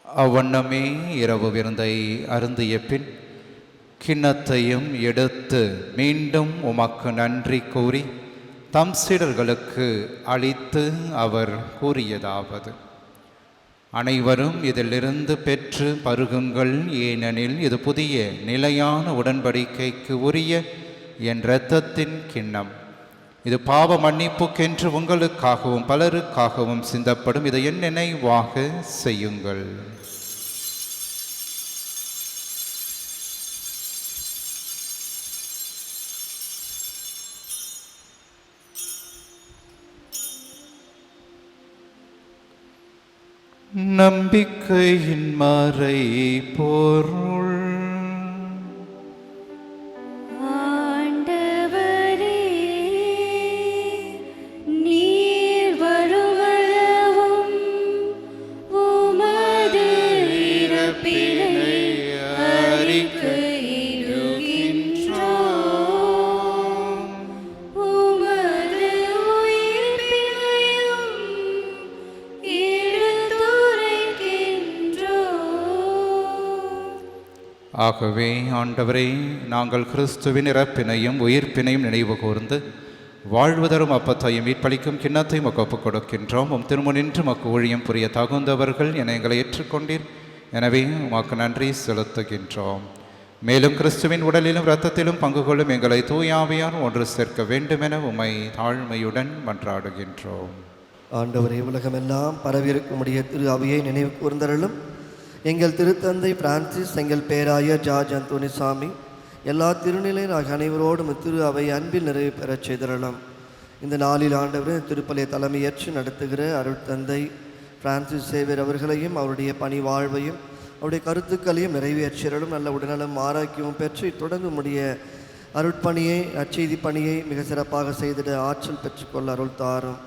அவ்வண்ணமே இரவு விருந்தை அருந்திய பின் கிண்ணத்தையும் எடுத்து மீண்டும் உமக்கு நன்றி கூறி தம் சீடர்களுக்கு அளித்து அவர் கூறியதாவது: அனைவரும் இதிலிருந்து பெற்று பருகுங்கள், ஏனெனில் இது புதிய நிலையான உடன்படிக்கைக்கு உரிய என் இரத்தத்தின் கிண்ணம். இது பாவ மன்னிப்புக்கென்று உங்களுக்காகவும் பலருக்காகவும் சிந்தப்படும். இதை என் நினைவாக செய்யுங்கள். நம்பிக்கையின் மறை பொருள். ஆண்டவரே, நீர் வருமளவும் உமது ஆகவே ஆண்டவரே, நாங்கள் கிறிஸ்துவின் இறப்பினையும் உயிர்ப்பினையும் நினைவு கூர்ந்து வாழ்வதரும் அப்பத்தையும் மீட்பளிக்கும் கிண்ணத்தை மக்கு ஒப்புக் கொடுக்கின்றோம். திருமுனின்று மக்கு ஊழியம் புரிய தகுந்தவர்கள் என எங்களை ஏற்றுக்கொண்டீர். எனவே உமக்கு நன்றி செலுத்துகின்றோம். மேலும் கிறிஸ்துவின் உடலிலும் இரத்தத்திலும் பங்கு கொள்ளும் எங்களை தூயாவியார் ஒன்று சேர்க்க வேண்டுமென உம்மை தாழ்மையுடன் மன்றாடுகின்றோம். ஆண்டவரே, உலகமெல்லாம் பரவியிருக்கும்படிய திரு அவையை நினைவு கூர்ந்தருளும். எங்கள் திருத்தந்தை பிரான்சிஸ், எங்கள் பேராயர் ஜார்ஜ் அந்தோனிசாமி, எல்லா திருநிலையினர் அனைவரோடும் திரு அவை அன்பில் நிறைவு பெறச் செய்தரலாம். இந்த நாளில் ஆண்டவரே, திருப்பலியை தலைமையேற்று நடத்துகிற அருட்தந்தை பிரான்சிஸ் சேவியர் அவர்களையும் அவருடைய பணி வாழ்வையும் அவருடைய கருத்துக்களையும் நிறைவேற்றியலும் நல்ல உடல்நலம் ஆரோக்கியமும் பெற்று தொடர்ந்து முடிய அருட்பணியை அச்செய்தி பணியை மிக சிறப்பாக செய்திட ஆற்றல் பெற்றுக்கொள்ள அருள் தாரும்.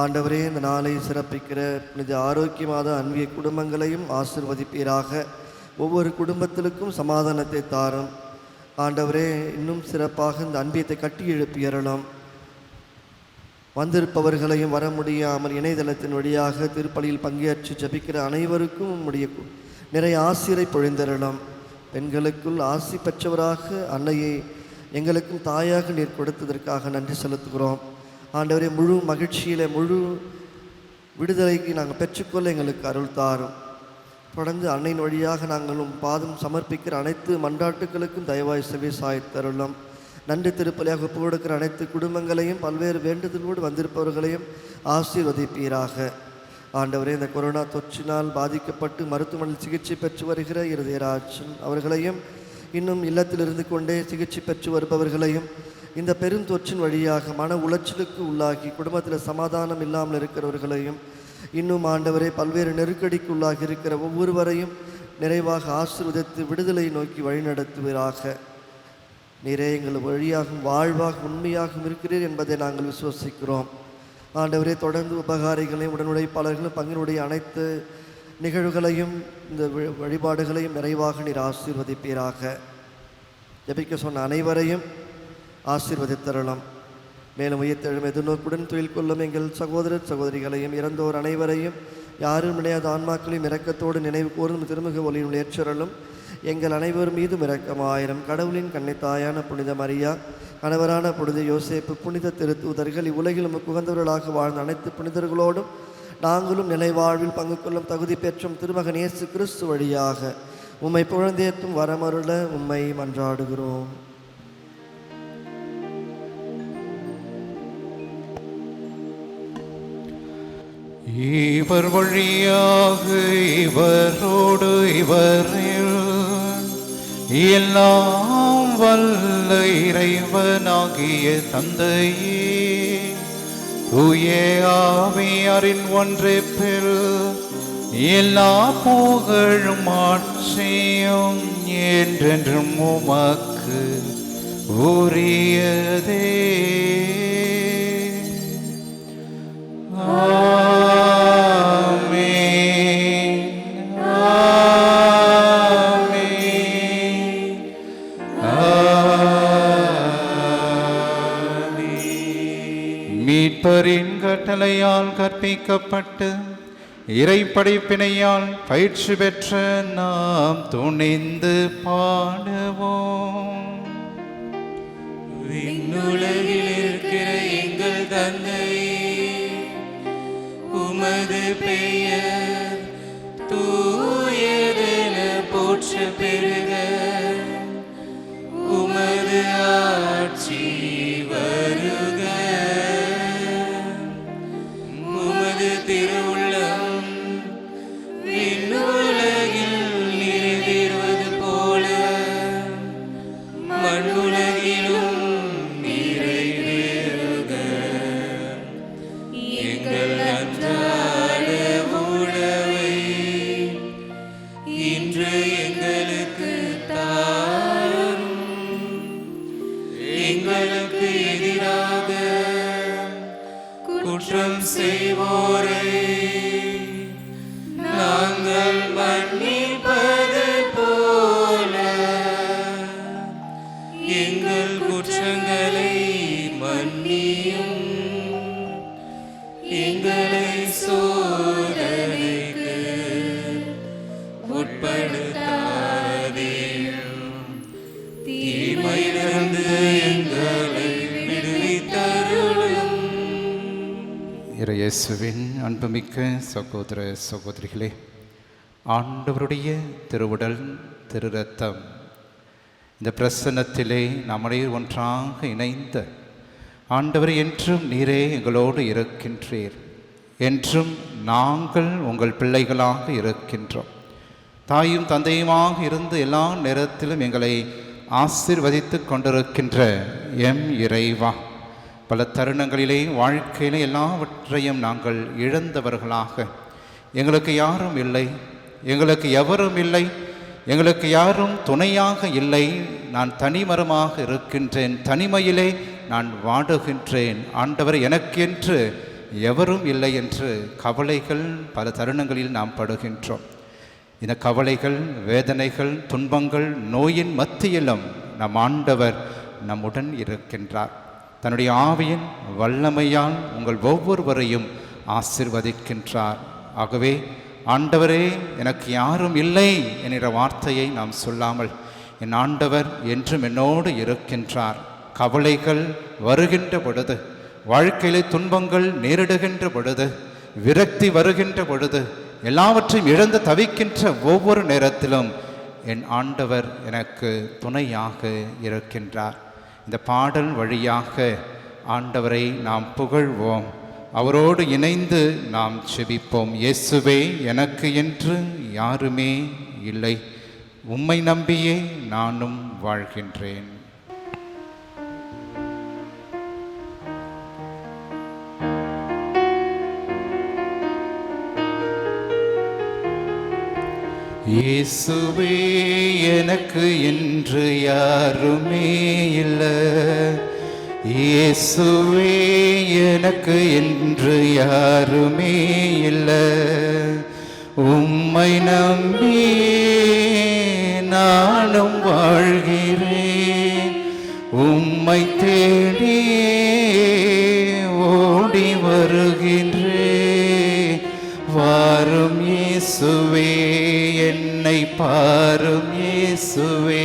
ஆண்டவரே, இந்த நாளை சிறப்பிக்கிற புனித ஆரோக்கியமான அன்பிய குடும்பங்களையும் ஆசிர்வதிப்பீராக. ஒவ்வொரு குடும்பத்திற்கும் சமாதானத்தை தாரும். ஆண்டவரே, இன்னும் சிறப்பாக இந்த அன்பியத்தை கட்டி எழுப்பியறலாம். வந்திருப்பவர்களையும் வர முடியாமல் இணையதளத்தின் வழியாக திருப்பலியில் பங்கேற்று ஜபிக்கிற அனைவருக்கும் உம்முடைய நிறைய ஆசிரை பொழிந்தரலாம். பெண்களுக்குள் ஆசி பெற்றவராக அன்னையை எங்களுக்கும் தாயாக நீர் கொடுத்ததற்காக நன்றி செலுத்துகிறோம். ஆண்டவரே, முழு மகிழ்ச்சியில் முழு விடுதலைக்கு நாங்கள் பெற்றுக்கொள்ள எங்களுக்கு அருள் தாரும். தொடர்ந்து அன்னையின் வழியாக நாங்களும் பாதம் சமர்ப்பிக்கிற அனைத்து மன்றாட்டுகளுக்கும் தயவாய் செவி சாய்த்தருளும். நன்றி திருப்பலியாக ஒப்பு கொடுக்கிற அனைத்து குடும்பங்களையும் பல்வேறு வேண்டுதலோடு வந்திருப்பவர்களையும் ஆசீர்வதிப்பீராக. ஆண்டவரே, இந்த கொரோனா தொற்றினால் பாதிக்கப்பட்டு மருத்துவமனையில் சிகிச்சை பெற்று வருகிற இருதயராஜன் அவர்களையும், இன்னும் இல்லத்தில் இருந்து கொண்டே சிகிச்சை பெற்று வருபவர்களையும், இந்த பெருந்தொற்றின் வழியாக மன உளைச்சலுக்கு உள்ளாகி குடும்பத்தில் சமாதானம் இல்லாமல் இருக்கிறவர்களையும், இன்னும் ஆண்டவரே பல்வேறு நெருக்கடிக்கு உள்ளாகி இருக்கிற ஒவ்வொருவரையும் நிறைவாக ஆசீர்வதித்து விடுதலை நோக்கி வழிநடத்துவீராக. நீரே எங்கள் வழியாகவும் வாழ்வாக உண்மையாகவும் இருக்கிறீர் என்பதை நாங்கள் விசுவசிக்கிறோம். ஆண்டவரே, தொடர்ந்து உபகாரிகளையும் உடனுழைப்பாளர்களும் பங்கினுடைய அனைத்து நிகழ்வுகளையும் இந்த வழிபாடுகளையும் நிறைவாக நீர் ஆசீர்வதிப்பீராக. ஜபிக்க சொன்ன அனைவரையும் ஆசீர்வதித்தரலாம். மேலும் உயிர்த்தெழும் எதிர்நோக்குடன் தொழில் கொள்ளும் எங்கள் சகோதரர் சகோதரிகளையும் இறந்தோர் அனைவரையும் யாரும் இணையாத ஆன்மாக்களையும் இரக்கத்தோடு நினைவு கூர்ந்து திருமுக ஒளியும் ஏற்றரலும். எங்கள் அனைவர் மீதும் இரக்கமாயிரம். கடவுளின் கன்னித்தாயான புனித மரியா, கணவரான புனித யோசேப்பு, புனித திருத்தூதர்கள், இவ்வுலகில் நமக்கு உகந்தவர்களாக வாழ்ந்த அனைத்து புனிதர்களோடும் நாங்களும் நிலை வாழ்வில் பங்கு கொள்ளும் தகுதி பெற்றும் திருமகன் இயேசு கிறிஸ்து வழியாக உம்மை புகழ்ந்தேத்தும் வரமருள உம்மை மன்றாடுகிறோம். இவர் வழியாக இவரோடு இவரில் எல்லாம் வல்ல இறைவனாகிய தந்தையே, தூய ஆவியாரின் ஒன்றிப்பில் எல்லா புகழும் ஆட்சியும் என்றென்றும் உமக்கு உரியதே. மீட்பரின் கட்டளையால் கற்பிக்கப்பட்டு இறைப்படைப்பினையால் பயிற்சி பெற்ற நாம் துணிந்து பாடுவோம். விண்ணுலகில் இருக்கிற எங்கள் தந்தையே, உமது பெயர் தூயதென போற்ற பெருக, உமது ஆட்சி வருக, உமது திருவுள்ளம் விண்ணுலகில் நிறைவேறுவது போல மண்ணுலகிலும் நிறைவேறுக. எங்கள் அன்றாட உணவை இன்று எங்களுக்கு தாரும். எங்களுக்கு எதிராக குற்றம் செய்வோரை நாங்கள் மன்னிப்பது போல எங்கள் குற்றங்களை மன்னியும். எங்களை சோதனைக்கு உட்படுத்தாதேயும், இயேசுவின் அன்புமிக்க சகோதர சகோதரிகளே, ஆண்டவருடைய திருவுடல் திரு ரத்தம் இந்த பிரசன்னத்திலே நம்மளே ஒன்றாக இணைந்த ஆண்டவர், என்றும் நீரே எங்களோடு இருக்கின்றீர், என்றும் நாங்கள் உங்கள் பிள்ளைகளாக இருக்கின்றோம். தாயும் தந்தையுமாக இருந்து எல்லா நேரத்திலும் எங்களை ஆசீர்வதித்து கொண்டிருக்கின்ற எம் இறைவா, பல தருணங்களிலே வாழ்க்கையிலே எல்லாவற்றையும் நாங்கள் இழந்தவர்களாக, எங்களுக்கு யாரும் இல்லை, எங்களுக்கு எவரும் இல்லை, எங்களுக்கு யாரும் துணையாக இல்லை, நான் தனிமரமாக இருக்கின்றேன், தனிமையிலே நான் வாடுகின்றேன், ஆண்டவர் எனக்கென்று எவரும் இல்லை என்று கவலைகள் பல தருணங்களில் நாம் படுகின்றோம். இந்த கவலைகள், வேதனைகள், துன்பங்கள், நோயின் மத்தியிலும் நம் ஆண்டவர் நம்முடன் இருக்கின்றார். தன்னுடைய ஆவியின் வல்லமையால் உங்கள் ஒவ்வொருவரையும் ஆசீர்வதிக்கின்றார். ஆகவே ஆண்டவரே எனக்கு யாரும் இல்லை என்கிற வார்த்தையை நாம் சொல்லாமல், என் ஆண்டவர் என்றும் என்னோடு இருக்கின்றார். கவலைகள் வருகின்ற பொழுது, வாழ்க்கையிலே துன்பங்கள் நேரிடுகின்ற பொழுது, விரக்தி வருகின்ற பொழுது, எல்லாவற்றையும் இழந்து தவிக்கின்ற ஒவ்வொரு நேரத்திலும் என் ஆண்டவர் எனக்கு துணையாக இருக்கின்றார். இந்த பாடல் வழியாக ஆண்டவரை நாம் புகழ்வோம், அவரோடு இணைந்து நாம் செபிப்போம். இயேசுவே எனக்கு என்று யாருமே இல்லை, உம்மை நம்பியே நானும் வாழ்கின்றேன். இயேசுவே எனக்கு என்று யாருமே இல்லை, இயேசுவே எனக்கு என்று யாருமே இல்லை, உம்மை நம்பி நானும் வாழ்கிறேன், உம்மை தேடி ஓடி வருகின்றேன். வாரும் இயேசுவே, என்னை பாரும் இயேசுவே,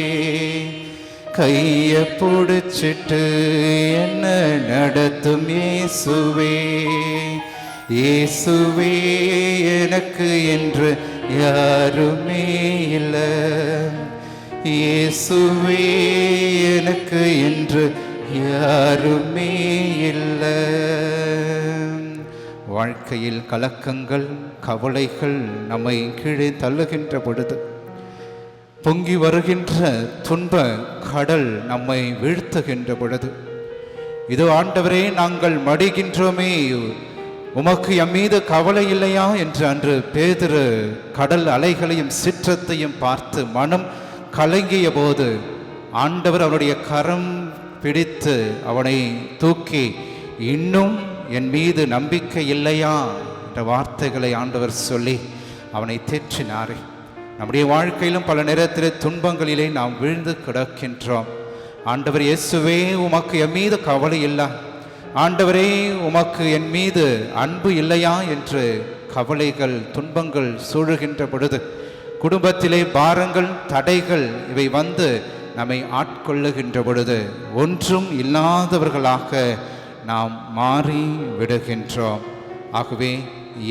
கைய பிடிச்சிட்டு என்ன நடத்தும் இயேசுவே. இயேசுவே எனக்கு என்று யாருமே இல்லை, இயேசுவே எனக்கு என்று யாருமே இல்லை. வாழ்க்கையில் கலக்கங்கள், கவலைகள் நம்மை கீழே தள்ளுகின்ற பொழுது, பொங்கி வருகின்ற துன்ப கடல் நம்மை வீழ்த்துகின்ற பொழுது, இதோ ஆண்டவரே நாங்கள் மடிகின்றோமே, உமக்கு எம் மீது கவலை இல்லையா என்று அன்று பேதுரு கடல் அலைகளையும் சிற்றத்தையும் பார்த்து மனம் கலங்கிய போது, ஆண்டவர் அவனுடைய கரம் பிடித்து அவனை தூக்கி, இன்னும் என் மீது நம்பிக்கை இல்லையா என்ற வார்த்தைகளை ஆண்டவர் சொல்லி அவனை தேற்றினாரே. நம்முடைய வாழ்க்கையிலும் பல நேரத்திலே துன்பங்களிலே நாம் வீழ்ந்து கிடக்கின்றோம். ஆண்டவர் இயேசுவே உமக்கு என் மீது கவலை இல்லை, ஆண்டவரே உமக்கு என் மீது அன்பு இல்லையா என்று கவலைகள், துன்பங்கள் சூழுகின்ற பொழுது, குடும்பத்திலே பாரங்கள், தடைகள் இவை வந்து நம்மை ஆட்கொள்ளுகின்ற பொழுது, ஒன்றும் இல்லாதவர்களாக நாம் மாறி விடுகின்றோம். ஆகவே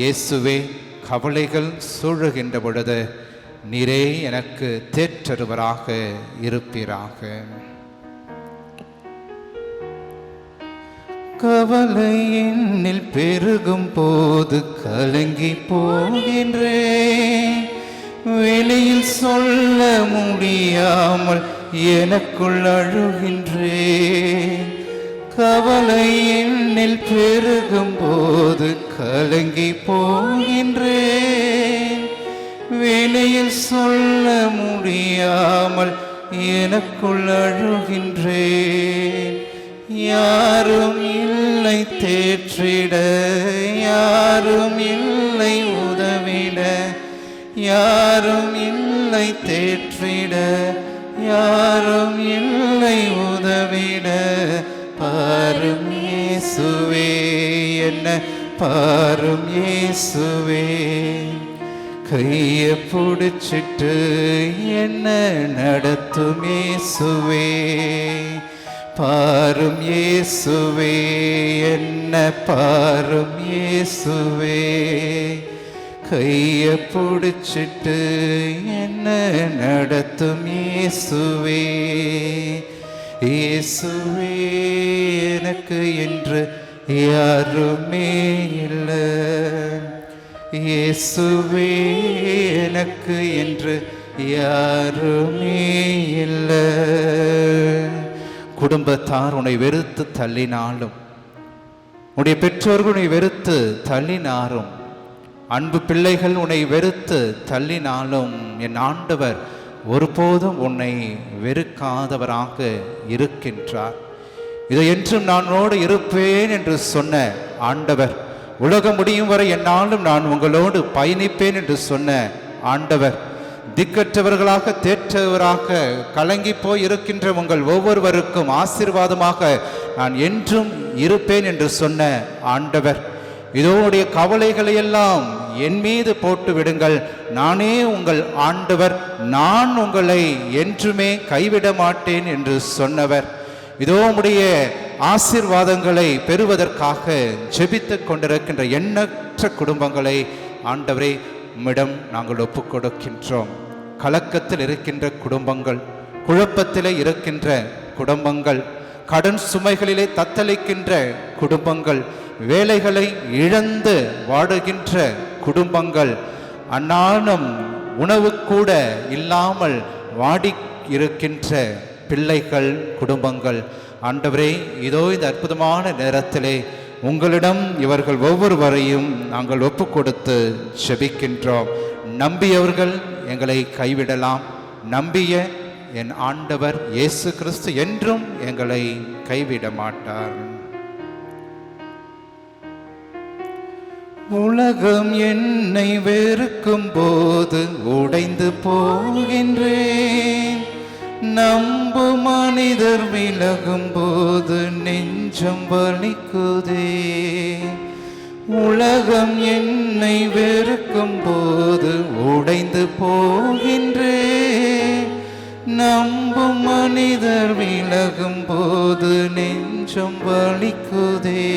இயேசுவே, கவலைகள் சூழுகின்ற பொழுது நீரே எனக்கு தேற்றருவராக இருப்பீராக. கவலை என்னில் பெருகும் போது கலங்கி போகின்றேன், வெளியில் சொல்ல முடியாமல் எனக்குள் அழுகின்றேன். கவலை என்னில் பெருகும் போது கலங்கி போகின்றேன், வெளியில் சொல்ல முடியாமல் எனக்குள் அழுகின்றேன். யாரும் இல்லை தேற்றிட, யாரும் இல்லை உதவிட, யாரும் இல்லை தேற்றிட, யாரும் இல்லை உதவிட. பாரும் இயேசுவே, என்ன பாரும் இயேசுவே, கைய பிடிச்சிட்டு என்ன நடத்தும் இயேசுவே. பாரும் இயேசுவே, என்ன பாரும் இயேசுவே, கைய பிடிச்சிட்டு என்ன நடத்தும் இயேசுவே. இயேசுவே, எனக்கு என்று யாருமே இல்லை. இயேசுவே, எனக்கு என்று யாருமே இல்லை. குடும்பத்தார் உன்னை வெறுத்து தள்ளினாலும், உன்னுடைய பெற்றோர்கள் உன்னை வெறுத்து தள்ளினாலும், அன்பு பிள்ளைகள் உன்னை வெறுத்து தள்ளினாலும், என் ஆண்டவர் ஒருபோதும் உன்னை வெறுக்காதவராக இருக்கின்றார். இதை என்றும் நானோடு இருப்பேன் என்று சொன்ன ஆண்டவர், உலகம் முடியும் வரை என்னாலும் நான் உங்களோடு பயணிப்பேன் என்று சொன்ன ஆண்டவர், திக்கற்றவர்களாக தேற்றவராக கலங்கி போய் இருக்கின்ற உங்கள் ஒவ்வொருவருக்கும் ஆசீர்வாதமாக நான் என்றும் இருப்பேன் என்று சொன்ன ஆண்டவர், இதோடைய கவலைகளை எல்லாம் என் மீது போட்டு விடுங்கள், நானே உங்கள் ஆண்டவர், நான் உங்களை என்றுமே கைவிட மாட்டேன் என்று சொன்னவர், இதோ உம்முடைய ஆசீர்வாதங்களை பெறுவதற்காக ஜெபித்துக் கொண்டிருக்கின்ற எண்ணற்ற குடும்பங்களை ஆண்டவரே உம்மிடம் நாங்கள் ஒப்புக் கொடுக்கின்றோம். கலக்கத்தில் இருக்கின்ற குடும்பங்கள், குழப்பத்திலே இருக்கின்ற குடும்பங்கள், கடன் சுமைகளிலே தத்தளிக்கின்ற குடும்பங்கள், வேலைகளை இழந்து வாடுகின்ற குடும்பங்கள், அன்னாலும் உணவு கூட இல்லாமல் வாடி இருக்கின்ற பிள்ளைகள், குடும்பங்கள், ஆண்டவரே இதோ இந்த அற்புதமான நேரத்திலே உங்களிடம் இவர்கள் ஒவ்வொருவரையும் நாங்கள் ஒப்பு கொடுத்து ஜெபிக்கின்றோம். நம்பியவர்கள் எங்களை கைவிடலாம், நம்பிய என் ஆண்டவர் இயேசு கிறிஸ்து என்றும் எங்களை கைவிட மாட்டார். உலகம் என்னை வெறுக்கும் போது உடைந்து போகின்றேன், நம்பும் மனிதர் விலகும் போது நெஞ்சம் வலிக்குதே. உலகம் என்னை வெறுக்கும் போது உடைந்து போகின்றேன், நம்பும் மனிதர் விலகும் போது நெஞ்சம் வலிக்குதே.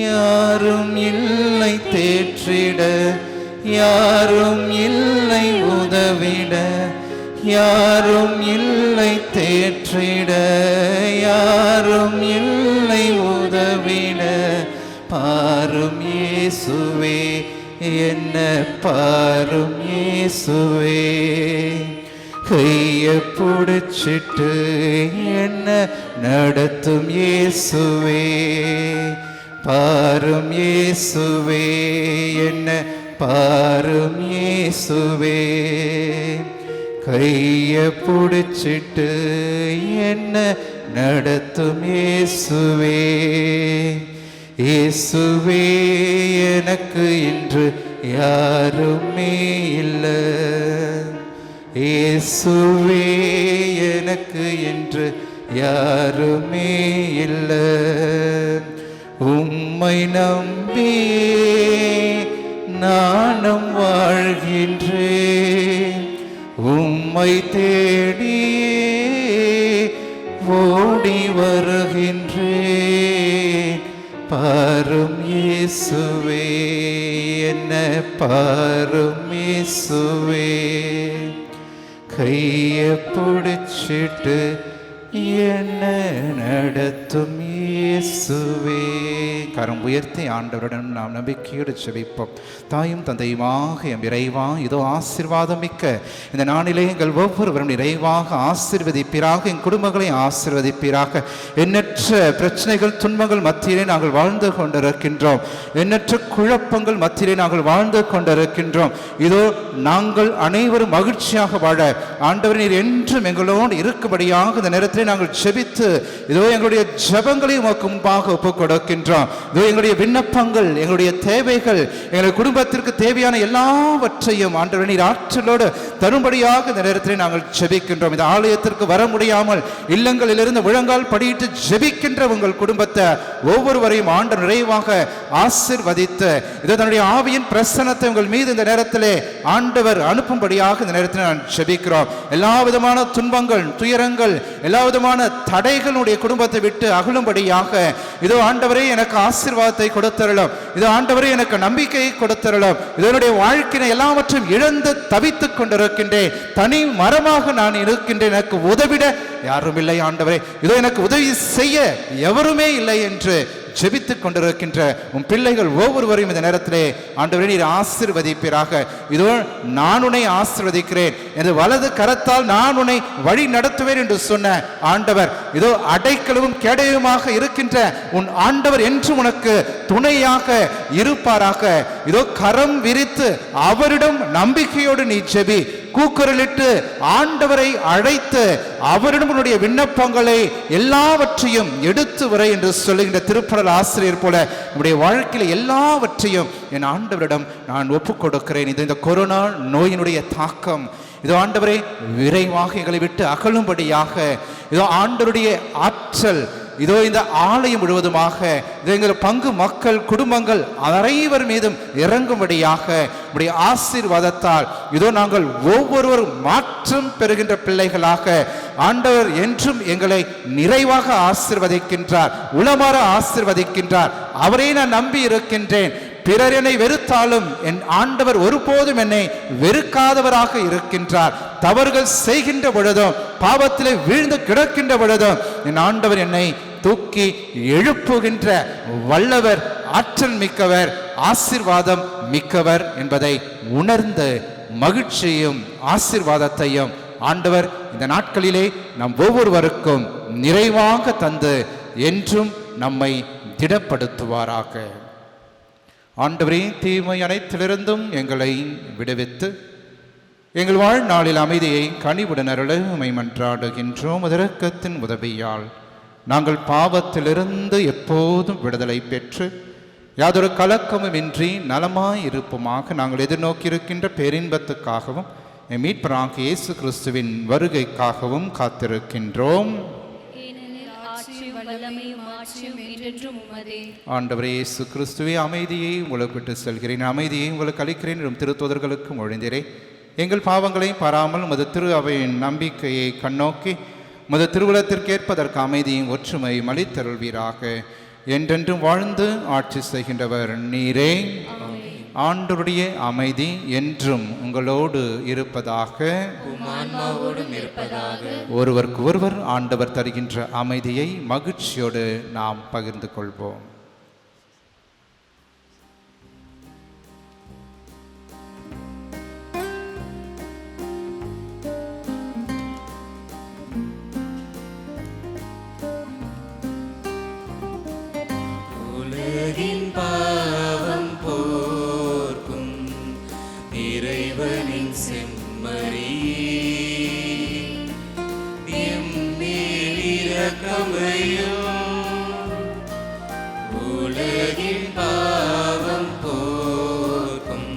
யாரும் இல்லை தேற்றிட, யாரும் இல்லை உதவிட, யாரும் இல்லை தேற்றிட, யாரும் இல்லை உதவிட, பாரும் இயேசுவே, என்ன பாரும் இயேசுவே, கைய பிடிச்சிட்டு என்ன நடத்தும் இயேசுவே, பாரும் இயேசுவே, என்ன பாரும் இயேசுவே, கைய பிடிச்சிட்டு என்ன நடத்தும் இயேசுவே. இயேசுவே, எனக்கு இன்று யாருமே இல்லை. இயேசுவே, எனக்கு இன்று யாருமே இல்லை. உம்மை நம்பியே நானும் வாழ்கின்றேன், உம்மை தேடியே ஓடி வருகின்றேன். பாரும் இயேசுவே, என்ன பாரும் இயேசுவே, கைய பிடிச்சிட்டு என்ன நடத்தும் இயேசுவே. கரம் உயர்த்தி ஆண்டவருடன் நாம் நம்பிக்கையோடு ஜெபிப்போம். தாயும் தந்தையுமாக எம் இறைவா, இதோ ஆசீர்வாதம் மிக்க இந்த நாளிலே எங்கள் ஒவ்வொருவரும் நிறைவாக ஆசீர்வதிப்பீராக, என் குடும்பங்களை ஆசீர்வதிப்பீராக. எண்ணற்ற பிரச்சனைகள் துன்பங்கள் மத்தியிலே நாங்கள் வாழ்ந்து கொண்டிருக்கின்றோம், எண்ணற்ற குழப்பங்கள் மத்தியிலே நாங்கள் வாழ்ந்து கொண்டிருக்கின்றோம். இதோ நாங்கள் அனைவரும் மகிழ்ச்சியாக வாழ ஆண்டவர் நீர் என்றும் எங்களோடு இருக்கும்படியாக இந்த நேரத்தில் நாங்கள் ஜெபித்து இதோ எங்களுடைய ஜெபங்களை உமக்கு முன்பாக ஒப்புக் கொடுக்கின்றோம். இதோ எங்களுடைய விண்ணப்பங்கள், எங்களுடைய தேவைகள், எங்களுடைய குடும்பத்திற்கு தேவையான எல்லாவற்றையும் ஆண்டவர் நீர் ஆற்றலோடு தரும்படியாக இந்த நேரத்தில் நாங்கள் ஜெபிக்கின்றோம். இந்த ஆலயத்திற்கு வர முடியாமல் இல்லங்களிலிருந்து முழங்கால் படியிட்டு ஜெபிக்கின்ற உங்கள் குடும்பத்தை ஒவ்வொருவரையும் ஆண்டவர் நிறைவாக ஆசீர்வதித்து இதோ தன்னுடைய ஆவியின் பிரசன்னத்தை உங்கள் மீது இந்த நேரத்திலே ஆண்டவர் அனுப்பும்படியாக இந்த நேரத்தில் நான் ஜெபிக்கிறோம். எல்லா விதமான துன்பங்கள், துயரங்கள், எல்லா விதமான தடைகளுடைய குடும்பத்தை விட்டு அகலும்படியாக இதோ ஆண்டவரே எனக்கு ஆசீர்வாதத்தை கொடுத்தருளும், இதோ ஆண்டவரே எனக்கு நம்பிக்கையை கொடுத்தருளும், இதனுடைய வாழ்க்கையை எல்லாவற்றையும் இழந்து தவித்துக் கொண்டிருக்கின்றேன், தனி மரமாக நான் இருக்கின்றேன், எனக்கு உதவிட யாரும் இல்லை ஆண்டவரே, இதோ எனக்கு உதவி செய்ய எவருமே இல்லை என்று ஜெபித்துக் கொண்டிருக்கின்ற உன் பிள்ளைகள் ஒவ்வொருவரையும் இந்த நேரத்திலே ஆண்டவரே நீர் ஆசீர்வதிப்பீராக. இதோ நான் உன்னை ஆசீர்வதிக்கிறேன், எனது வலது கரத்தால் நான் உன்னை வழி நடத்துவேன் என்று சொன்ன ஆண்டவர், இதோ அடைக்கலமும் கேடயமுமாக இருக்கின்ற உன் ஆண்டவர் என்று உனக்கு துணையாக இருப்பாராக. இதோ கரம் விரித்து அவரிடம் நம்பிக்கையோடு நீ ஜெபி, கூக்குரலிட்டு ஆண்டவரை அழைத்து அவரிடம் உன்னுடைய விண்ணப்பங்களை எல்லாவற்றையும் எடுத்து வர என்று சொல்லுகின்ற திருப்படல் ஆசிரியர் போல நம்முடைய வாழ்க்கையில் எல்லாவற்றையும் என் ஆண்டவரிடம் நான் ஒப்புக் கொடுக்கிறேன். இந்த கொரோனா நோயினுடைய தாக்கம் இதோ ஆண்டவரே விரைவாக எங்களை விட்டு அகலும்படியாக, இதோ ஆண்டவருடைய ஆற்றல் இதோ இந்த ஆலயம் முழுவதுமாக இதோ எங்கள் பங்கு மக்கள் குடும்பங்கள் அனைவர் மீதும் இறங்கும்படியாக உடைய ஆசீர்வாதத்தால் இதோ நாங்கள் ஒவ்வொருவரும் மாற்றம் பெறுகின்ற பிள்ளைகளாக ஆண்டவர் என்றும் எங்களை நிறைவாக ஆசீர்வதிக்கின்றார், உளமாற ஆசீர்வதிக்கின்றார். அவரே நான் நம்பி இருக்கின்றேன். பிறர் என்னை வெறுத்தாலும் என் ஆண்டவர் ஒருபோதும் என்னை வெறுக்காதவராக இருக்கின்றார். தவறுகள் செய்கின்ற பொழுதும் பாவத்திலே வீழ்ந்து கிடக்கின்ற பொழுதும் என் ஆண்டவர் என்னை தூக்கி எழுப்புகின்ற வல்லவர், ஆற்றல் மிக்கவர், ஆசீர்வாதம் மிக்கவர் என்பதை உணர்ந்து மகிழ்ச்சியும் ஆசீர்வாதத்தையும் ஆண்டவர் இந்த நாட்களிலே நம் ஒவ்வொருவருக்கும் நிறைவாக தந்து என்றும் நம்மை திடப்படுத்துவாராக. ஆண்டவரே தீமை அனைத்திலிருந்தும் எங்களை விடுவித்து எங்கள் வாழ்நாளில் அமைதியை கனிவுடன் அருள உம்மை மன்றாடுகின்றோம். இரக்கத்தின் உதவியால் நாங்கள் பாவத்திலிருந்து எப்போதும் விடுதலை பெற்று யாதொரு கலக்கமுமின்றி நலமாய் இருப்போமாக நாங்கள் எதிர்நோக்கியிருக்கின்ற பேரின்பத்துக்காகவும் மீட்பராகிய இயேசு கிறிஸ்துவின் வருகைக்காகவும் காத்திருக்கின்றோம். ஆண்டவரே இயேசு கிறிஸ்துவே, அமைதியை உங்களுக்கு விட்டு செல்கிறேன், அமைதியை உங்களுக்கு அளிக்கிறேன் என்றும் திருத்தூதர்களுக்கு மொழிந்தீரே. எங்கள் பாவங்களை பாராமல் உமது திரு அவையின் நம்பிக்கையை கண்ணோக்கி உமது திருவுலத்திற்கேற்பதற்கு அமைதியும் ஒற்றுமையும் அளித்தருள்வீராக. என்றென்றும் வாழ்ந்து ஆட்சி செய்கின்றவர் நீரே. ஆண்டவருடைய அமைதி என்றும் உங்களோடு இருப்பதாக. ஒருவருக்கு ஒருவர் ஆண்டவர் தருகின்ற அமைதியை மகிழ்ச்சியோடு நாம் பகிர்ந்து கொள்வோம். பாவம் போர்க்கும் இறைவனின் செம்மறி எம்மேல் இரக்கமையும், உலகின் பாவம் போர்க்கும்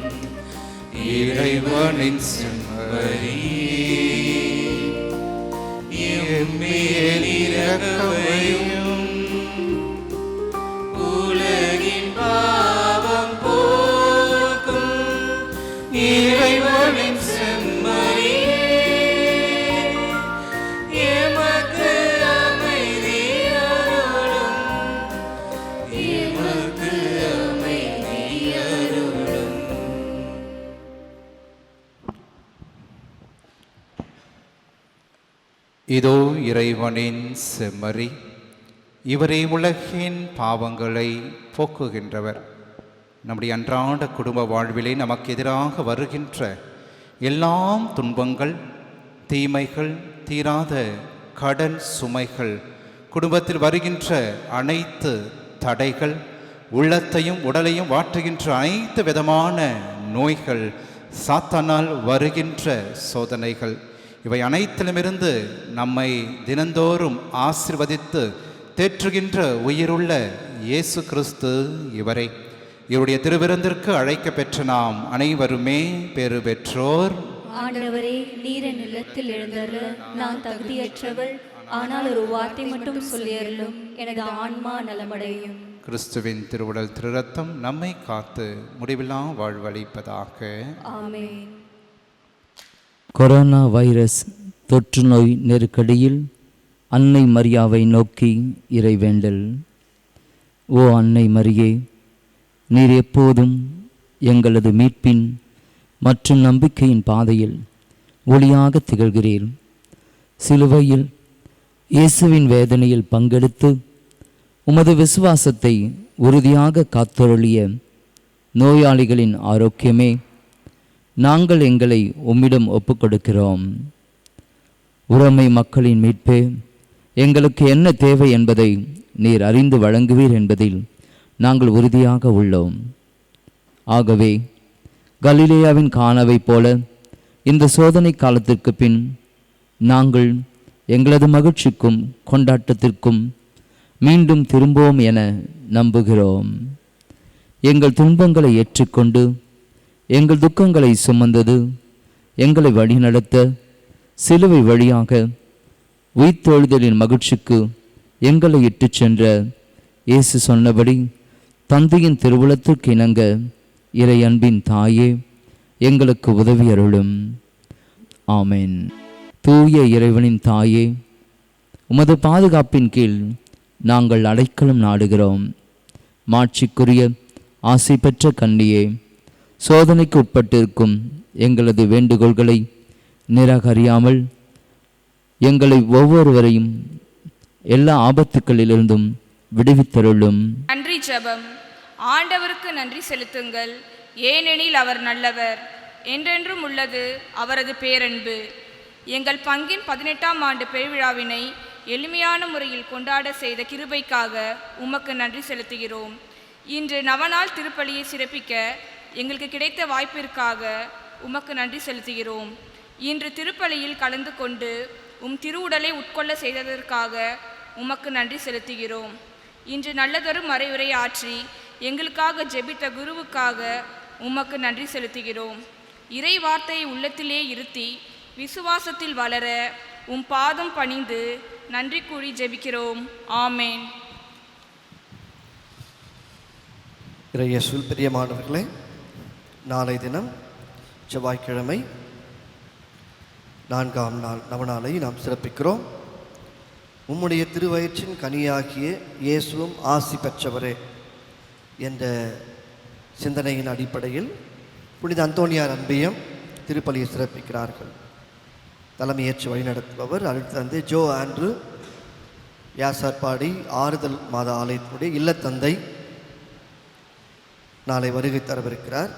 இறைவனின் செம்மறி எம்மேல் இரக்கமையும், இறைவனின் செம்மறியே எமக்கு அமைதி அருளும், எமக்கு அமைதி அருளும். இதோ இறைவனின் செம்மறி, இவரே உலகின் பாவங்களை போக்குகின்றவர். நம்முடைய அன்றாட குடும்ப வாழ்விலே நமக்கு எதிராக வருகின்ற எல்லாம் துன்பங்கள், தீமைகள், தீராத கடன் சுமைகள், குடும்பத்தில் வருகின்ற அனைத்து தடைகள், உள்ளத்தையும் உடலையும் வாட்டுகின்ற அனைத்து விதமான நோய்கள், சாத்தானால் வருகின்ற சோதனைகள், இவை அனைத்திலுமிருந்து நம்மை தினந்தோறும் ஆசீர்வதித்து தேற்றுகின்ற உயிருள்ள இயேசு கிறிஸ்து இவரை. இவருடைய திருவிருந்திற்கு அழைக்க பெற்ற நாம் அனைவருமே பேறு பெற்றோர். ஆண்டவரே, நீர் என் இல்லத்தில் எழுந்தருள நான் தகுதியற்றவள், ஆனால் ஒரு வார்த்தை மட்டும் சொல்லியருளும், எனது ஆன்மா நலமடையும். கிறிஸ்துவின் திருவுடல் திருரத்தம் நம்மை காத்து முடிவில்லா வாழ்வளிப்பதாக. ஆமென். கொரோனா வைரஸ் தொற்று நோய் நெருக்கடியில் அன்னை மரியாவை நோக்கி இறைவேண்டல். ஓ அன்னை மரியே, நீர் எப்போதும் எங்களது மீட்பின் மற்றும் நம்பிக்கையின் பாதையில் ஒளியாக திகழ்கிறீர். சிலுவையில் இயேசுவின் வேதனையில் பங்கெடுத்து உமது விசுவாசத்தை உறுதியாக காத்தருளிய நோயாளிகளின் ஆரோக்கியமே, நாங்கள் எங்களை உம்மிடம் ஒப்புக்கொடுக்கிறோம். உறமை மக்களின் மீட்பே, எங்களுக்கு என்ன தேவை என்பதை நீர் அறிந்து வழங்குவீர் என்பதில் நாங்கள் உறுதியாக உள்ளோம். ஆகவே கலிலேயாவின் கானாவை போல இந்த சோதனை காலத்திற்கு பின் நாங்கள் எங்களது மகிழ்ச்சிக்கும் கொண்டாட்டத்திற்கும் மீண்டும் திரும்புவோம் என நம்புகிறோம். எங்கள் துன்பங்களை ஏற்றுக்கொண்டு எங்கள் துக்கங்களை சுமந்தது எங்களை வழிநடத்த சிலுவை வழியாக உயிர்த்தெழுதலின் மகிழ்ச்சிக்கு எங்களை இட்டுச் சென்ற இயேசு சொன்னபடி தந்தையின் திருவுளத்திற்கு இணங்க இறை அன்பின் தாயே, எங்களுக்கு உதவி அருளும். ஆமென். தூய இறைவனின் தாயே, உமது பாதுகாப்பின் கீழ் நாங்கள் அடைக்கலம் நாடுகிறோம். மாட்சிக்குரிய ஆசை பெற்ற கன்னியே, சோதனைக்கு உட்பட்டிருக்கும் எங்களது வேண்டுகோள்களை நிராகரியாமல் எங்களை ஒவ்வொருவரையும் எல்லா ஆபத்துக்களிலிருந்தும் விடுவித்தருளும். நன்றி ஜெபம். ஆண்டவருக்கு நன்றி செலுத்துங்கள், ஏனெனில் அவர் நல்லவர், என்றென்றும் உள்ளது அவரது பேரன்பு. எங்கள் பங்கின் 18ஆம் ஆண்டு பெருவிழாவினை எளிமையான முறையில் கொண்டாட செய்த கிருபைக்காக உமக்கு நன்றி செலுத்துகிறோம். இன்று நவநாள் திருப்பலியை சிறப்பிக்க எங்களுக்கு கிடைத்த வாய்ப்பிற்காக உமக்கு நன்றி செலுத்துகிறோம். இன்று திருப்பலியில் கலந்து கொண்டு உம் திருவுடலை உட்கொள்ள செய்ததற்காக உமக்கு நன்றி செலுத்துகிறோம். இன்று நல்லதொரு மறைவுரை ஆற்றி எங்களுக்காக ஜெபித்த குருவுக்காக உமக்கு நன்றி செலுத்துகிறோம். இறை வார்த்தையை உள்ளத்திலே இருத்தி விசுவாசத்தில் வளர உம் பாதம் பணிந்து நன்றி கூறி ஜெபிக்கிறோம். ஆமேன். இறையேசுவில் பிரியமானவர்களே, நாளை தினம் செவ்வாய்க்கிழமை 4ஆம் நாள் நவநாளை நாம் சிறப்பிக்கிறோம். உம்முடைய திருவயிற்றின் கனியாகிய இயேசுவும் ஆசி பெற்றவரே என்ற சிந்தனையின் அடிப்படையில் புனித அந்தோனியார் அன்பியம் திருப்பலியை சிறப்பிக்கிறார்கள். தலைமையேற்று வழிநடத்துபவர் அருட்தந்தை ஜோ ஆண்ட்ரூ, யாசார்பாடி ஆறுதல் மாத ஆலயத்தினுடைய இல்லத்தந்தை நாளை வருகை தரவிருக்கிறார்.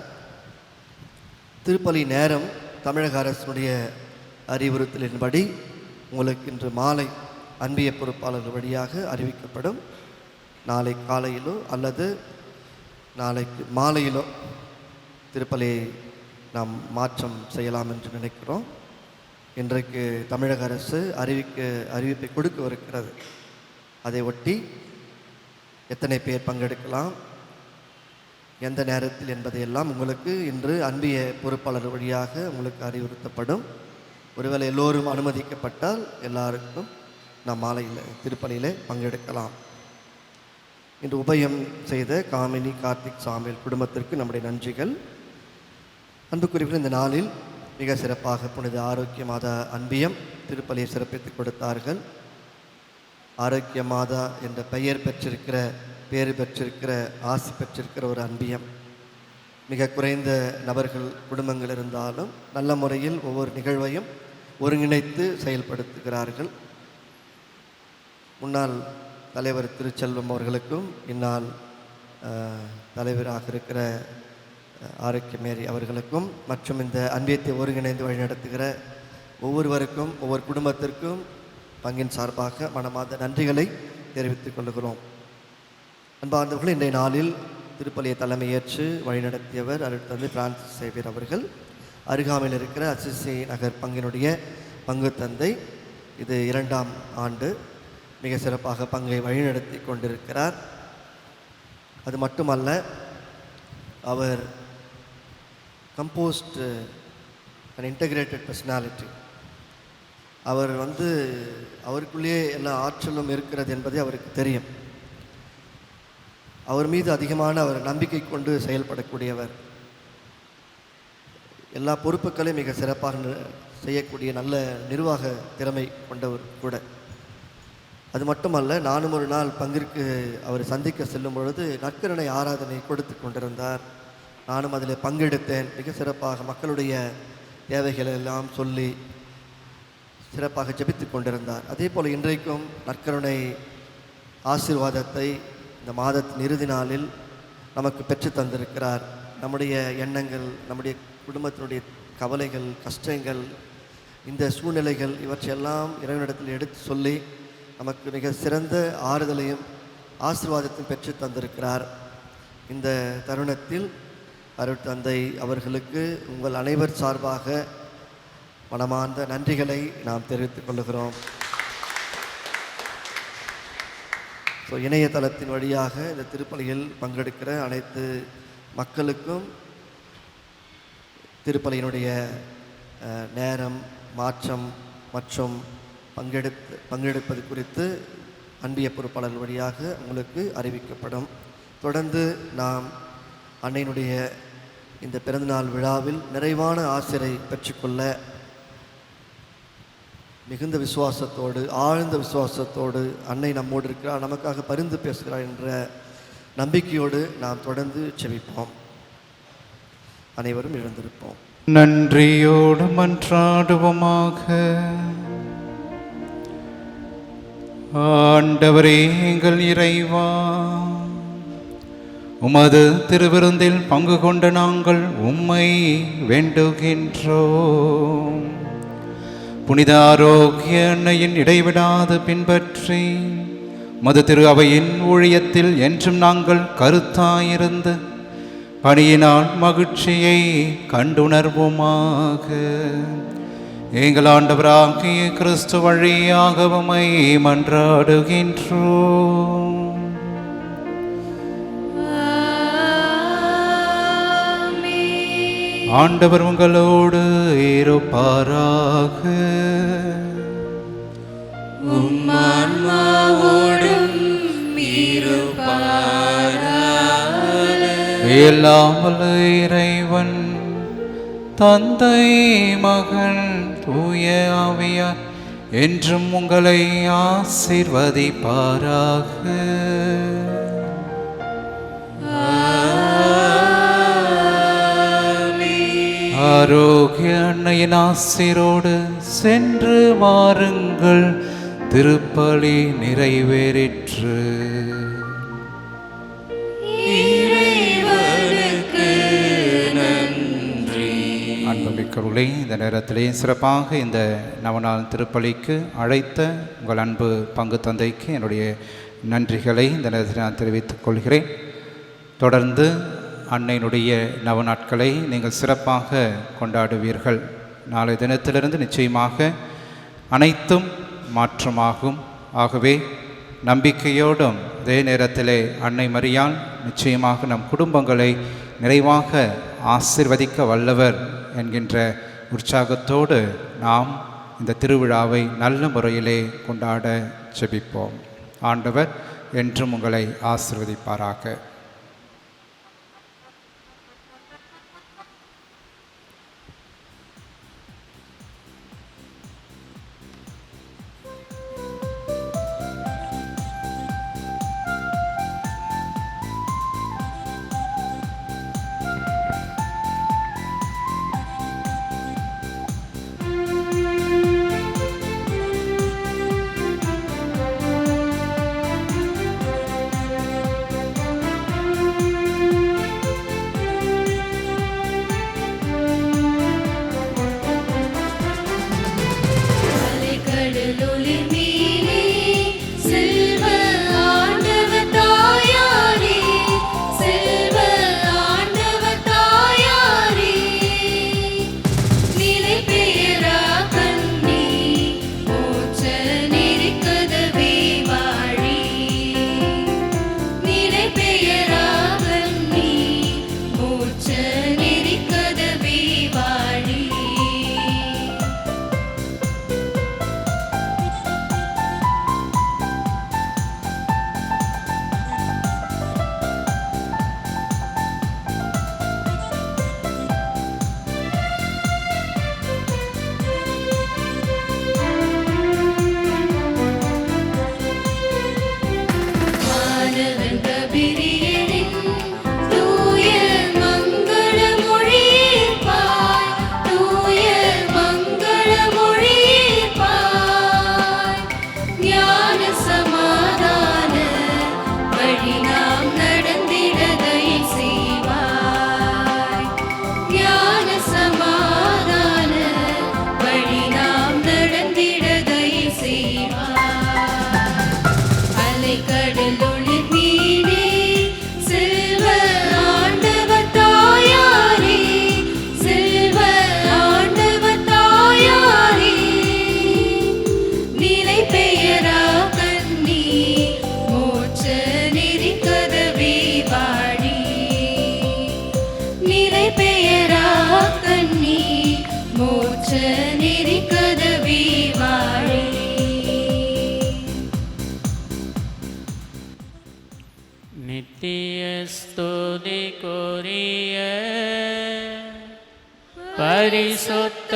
திருப்பலி நேரம் தமிழக அரசினுடைய அறிவுறுத்தலின்படி உங்களுக்கு இன்று மாலை அன்பிய பொறுப்பாளர்கள் வழியாக அறிவிக்கப்படும். நாளை காலையிலோ அல்லது நாளைக்கு மாலையிலோ திருப்பலியை நாம் மாற்றம் செய்யலாம் என்று நினைக்கிறோம். இன்றைக்கு தமிழக அரசு அறிவிப்பை கொடுக்கவிருக்கிறது. அதை ஒட்டி எத்தனை பேர் பங்கெடுக்கலாம், எந்த நேரத்தில் என்பதையெல்லாம் உங்களுக்கு இன்று அன்பிய பொறுப்பாளர் வழியாக உங்களுக்கு அறிவுறுத்தப்படும். ஒருவேளை எல்லோரும் அனுமதிக்கப்பட்டால் எல்லாருக்கும் நாம் மாலையில் திருப்பலியில் பங்கெடுக்கலாம். இன்று உபயம் செய்த காமினி, கார்த்திக், சாமியல் குடும்பத்திற்கு நம்முடைய நன்றிகள். அன்புக்குரியவர்கள், இந்த நாளில் மிக சிறப்பாக புனித ஆரோக்கிய மாதா அன்பியம் திருப்பலியை சிறப்பித்துக் கொடுத்தார்கள். ஆரோக்கிய மாதா என்ற பெயர் பெற்றிருக்கிற, பேறு பெற்றிருக்கிற, ஆசி பெற்றிருக்கிற ஒரு அன்பியம். மிக குறைந்த நபர்கள், குடும்பங்கள் இருந்தாலும் நல்ல முறையில் ஒவ்வொரு நிகழ்வையும் ஒருங்கிணைத்து செயல்படுத்துகிறார்கள். முன்னாள் தலைவர் திருச்செல்வம் அவர்களுக்கும் இந்நாள் தலைவராக இருக்கிற ஆரோக்கிய மேரி அவர்களுக்கும் மற்றும் இந்த அன்பியத்தை ஒருங்கிணைந்து வழிநடத்துகிற ஒவ்வொருவருக்கும், ஒவ்வொரு குடும்பத்திற்கும் பங்கின் சார்பாக மனமார்ந்த நன்றிகளை தெரிவித்துக் கொள்கிறோம். அன்பார்ந்தவர்கள், இன்றைய நாளில் திருப்பலியை தலைமையேற்று வழிநடத்தியவர் அருட்தந்தை பிரான்சிஸ் சேவியர் அவர்கள். அருகாமையில் இருக்கிற அசிசி நகர் பங்கினுடைய பங்கு தந்தை. இது 2ஆம் ஆண்டு மிக சிறப்பாக பங்கை வழிநடத்தி கொண்டிருக்கிறார். அது மட்டுமல்ல, அவர் கம்போஸ்ட் அண்ட் இன்டகிரேட்டட் பர்சனாலிட்டி. அவர் அவருக்குள்ளேயே எல்லா ஆற்றலும் இருக்கிறது என்பதை அவருக்கு தெரியும். அவர் மீது அதிகமான அவர் நம்பிக்கை கொண்டு செயல்படக்கூடியவர். எல்லா பொறுப்புகளையும் மிக சிறப்பாக செய்யக்கூடிய நல்ல நிர்வாக திறமை கொண்டவர் கூட. அது மட்டுமல்ல, நானும் ஒரு நாள் பங்கிற்கு அவர் சந்திக்க செல்லும் பொழுது நற்கருணை ஆராதனை கொடுத்து கொண்டிருந்தார். நானும் அதில் பங்கெடுத்தேன். மிக சிறப்பாக மக்களுடைய தேவைகளை எல்லாம் சொல்லி சிறப்பாக ஜெபித்து கொண்டிருந்தார். அதே போல் இன்றைக்கும் நற்கருணை ஆசீர்வாதத்தை இந்த மாதத்தின் இறுதி நாளில் நமக்கு பெற்று தந்திருக்கிறார். நம்முடைய எண்ணங்கள், நம்முடைய குடும்பத்தினுடைய கவலைகள், கஷ்டங்கள், இந்த சூழ்நிலைகள் இவற்றையெல்லாம் இறைவனிடத்தில் எடுத்து சொல்லி நமக்கு மிக சிறந்த ஆறுதலையும் ஆசீர்வாதத்தையும் பெற்று தந்திருக்கிறார். இந்த தருணத்தில் அருட்தந்தை அவர்களுக்கு உங்கள் அனைவர் சார்பாக மனமார்ந்த நன்றிகளை நாம் தெரிவித்துக் கொள்கிறோம். இணையதளத்தின் வழியாக இந்த திருப்பலியில் பங்கெடுக்கிற அனைத்து மக்களுக்கும் திருப்பலியினுடைய நேரம், மாற்றம் மற்றும் பங்கெடுப்பது குறித்து அன்பிய பொறுப்பாளர் வழியாக உங்களுக்கு அறிவிக்கப்படும். தொடர்ந்து நாம் அன்னையினுடைய இந்த பிறந்தநாள் விழாவில் நிறைவான ஆசிரை பெற்றுக்கொள்ள மிகுந்த விசுவாசத்தோடு, ஆழ்ந்த விசுவாசத்தோடு அன்னை நம்மோடு இருக்கிறார், நமக்காக பரிந்து பேசுகிறார் என்ற நம்பிக்கையோடு நாம் தொடர்ந்து செபிப்போம். அனைவரும் எழுந்திருப்போம். நன்றியோடு மன்றாடுவோமாக. ஆண்டவரே எங்கள் இறைவா, உமது திருவிருந்தில் பங்கு கொண்ட நாங்கள் உம்மை வேண்டுகின்றோம். புனித ஆரோக்கிய அன்னையின் இடைவிடாது பின்பற்றி மது திரு அவையின் ஊழியத்தில் என்றும் நாங்கள் கருத்தாயிருந்து பணியினால் மகிழ்ச்சியை கண்டுணர்வோமாக. எங்கள் ஆண்டவராகிய கிறிஸ்து வழியாக உம்மை மன்றாடுகின்றோம். ஆண்டவர் உங்களோடு இருப்பாராக. எல்லாம் வல்ல இறைவன் தந்தை, மகன், தூய ஆவியார் என்றும் உங்களை ஆசீர்வதிப்பாராக. ஆரோக்கிய அன்னையின் ஆசீரோடு சென்று வாருங்கள். திருப்பலி நிறைவேறிற்று. அன்புமிக்கவர்களே, இந்த நேரத்திலே சிறப்பாக இந்த நவநாள் திருப்பலிக்கு அழைத்த உங்கள் அன்பு பங்கு தந்தைக்கு என்னுடைய நன்றிகளை இந்த நேரத்தில் நான் தெரிவித்துக் கொள்கிறேன். தொடர்ந்து அன்னையினுடைய நவநாட்களை நீங்கள் சிறப்பாக கொண்டாடுவீர்கள். நாளை தினத்திலிருந்து நிச்சயமாக அனைத்தும் மாற்றமாகும். ஆகவே நம்பிக்கையோடும் அதே நேரத்திலே அன்னை மரியாள் நிச்சயமாக நம் குடும்பங்களை நிறைவாக ஆசீர்வதிக்க வல்லவர் என்கின்ற உற்சாகத்தோடு நாம் இந்த திருவிழாவை நல்ல முறையிலே கொண்டாட ஜெபிப்போம். ஆண்டவர் என்றும் உங்களை ஆசீர்வதிப்பாராக. நித்திய ஸ்துதிக்குரிய பரிசுத்த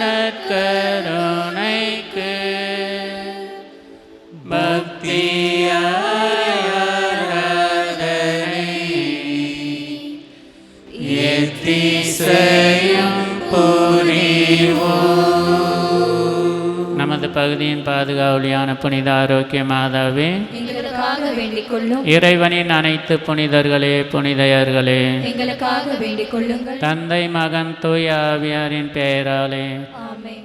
நற்கருணைக்கு பக்தியாராதனை எத்திசையும் புரிவோம். நமது பகுதியின் பாதுகாவலியான புனித ஆரோக்கிய மாதாவே, எங்களுக்காக வேண்டிக் கொள்ளும். இறைவனின் அனைத்து புனிதர்களே, புனிதையர்களே, எங்களுக்காக வேண்டிக் கொள்ளுங்கள். தந்தை, மகன், தூய ஆவியாரின் பெயராலே ஆமென்.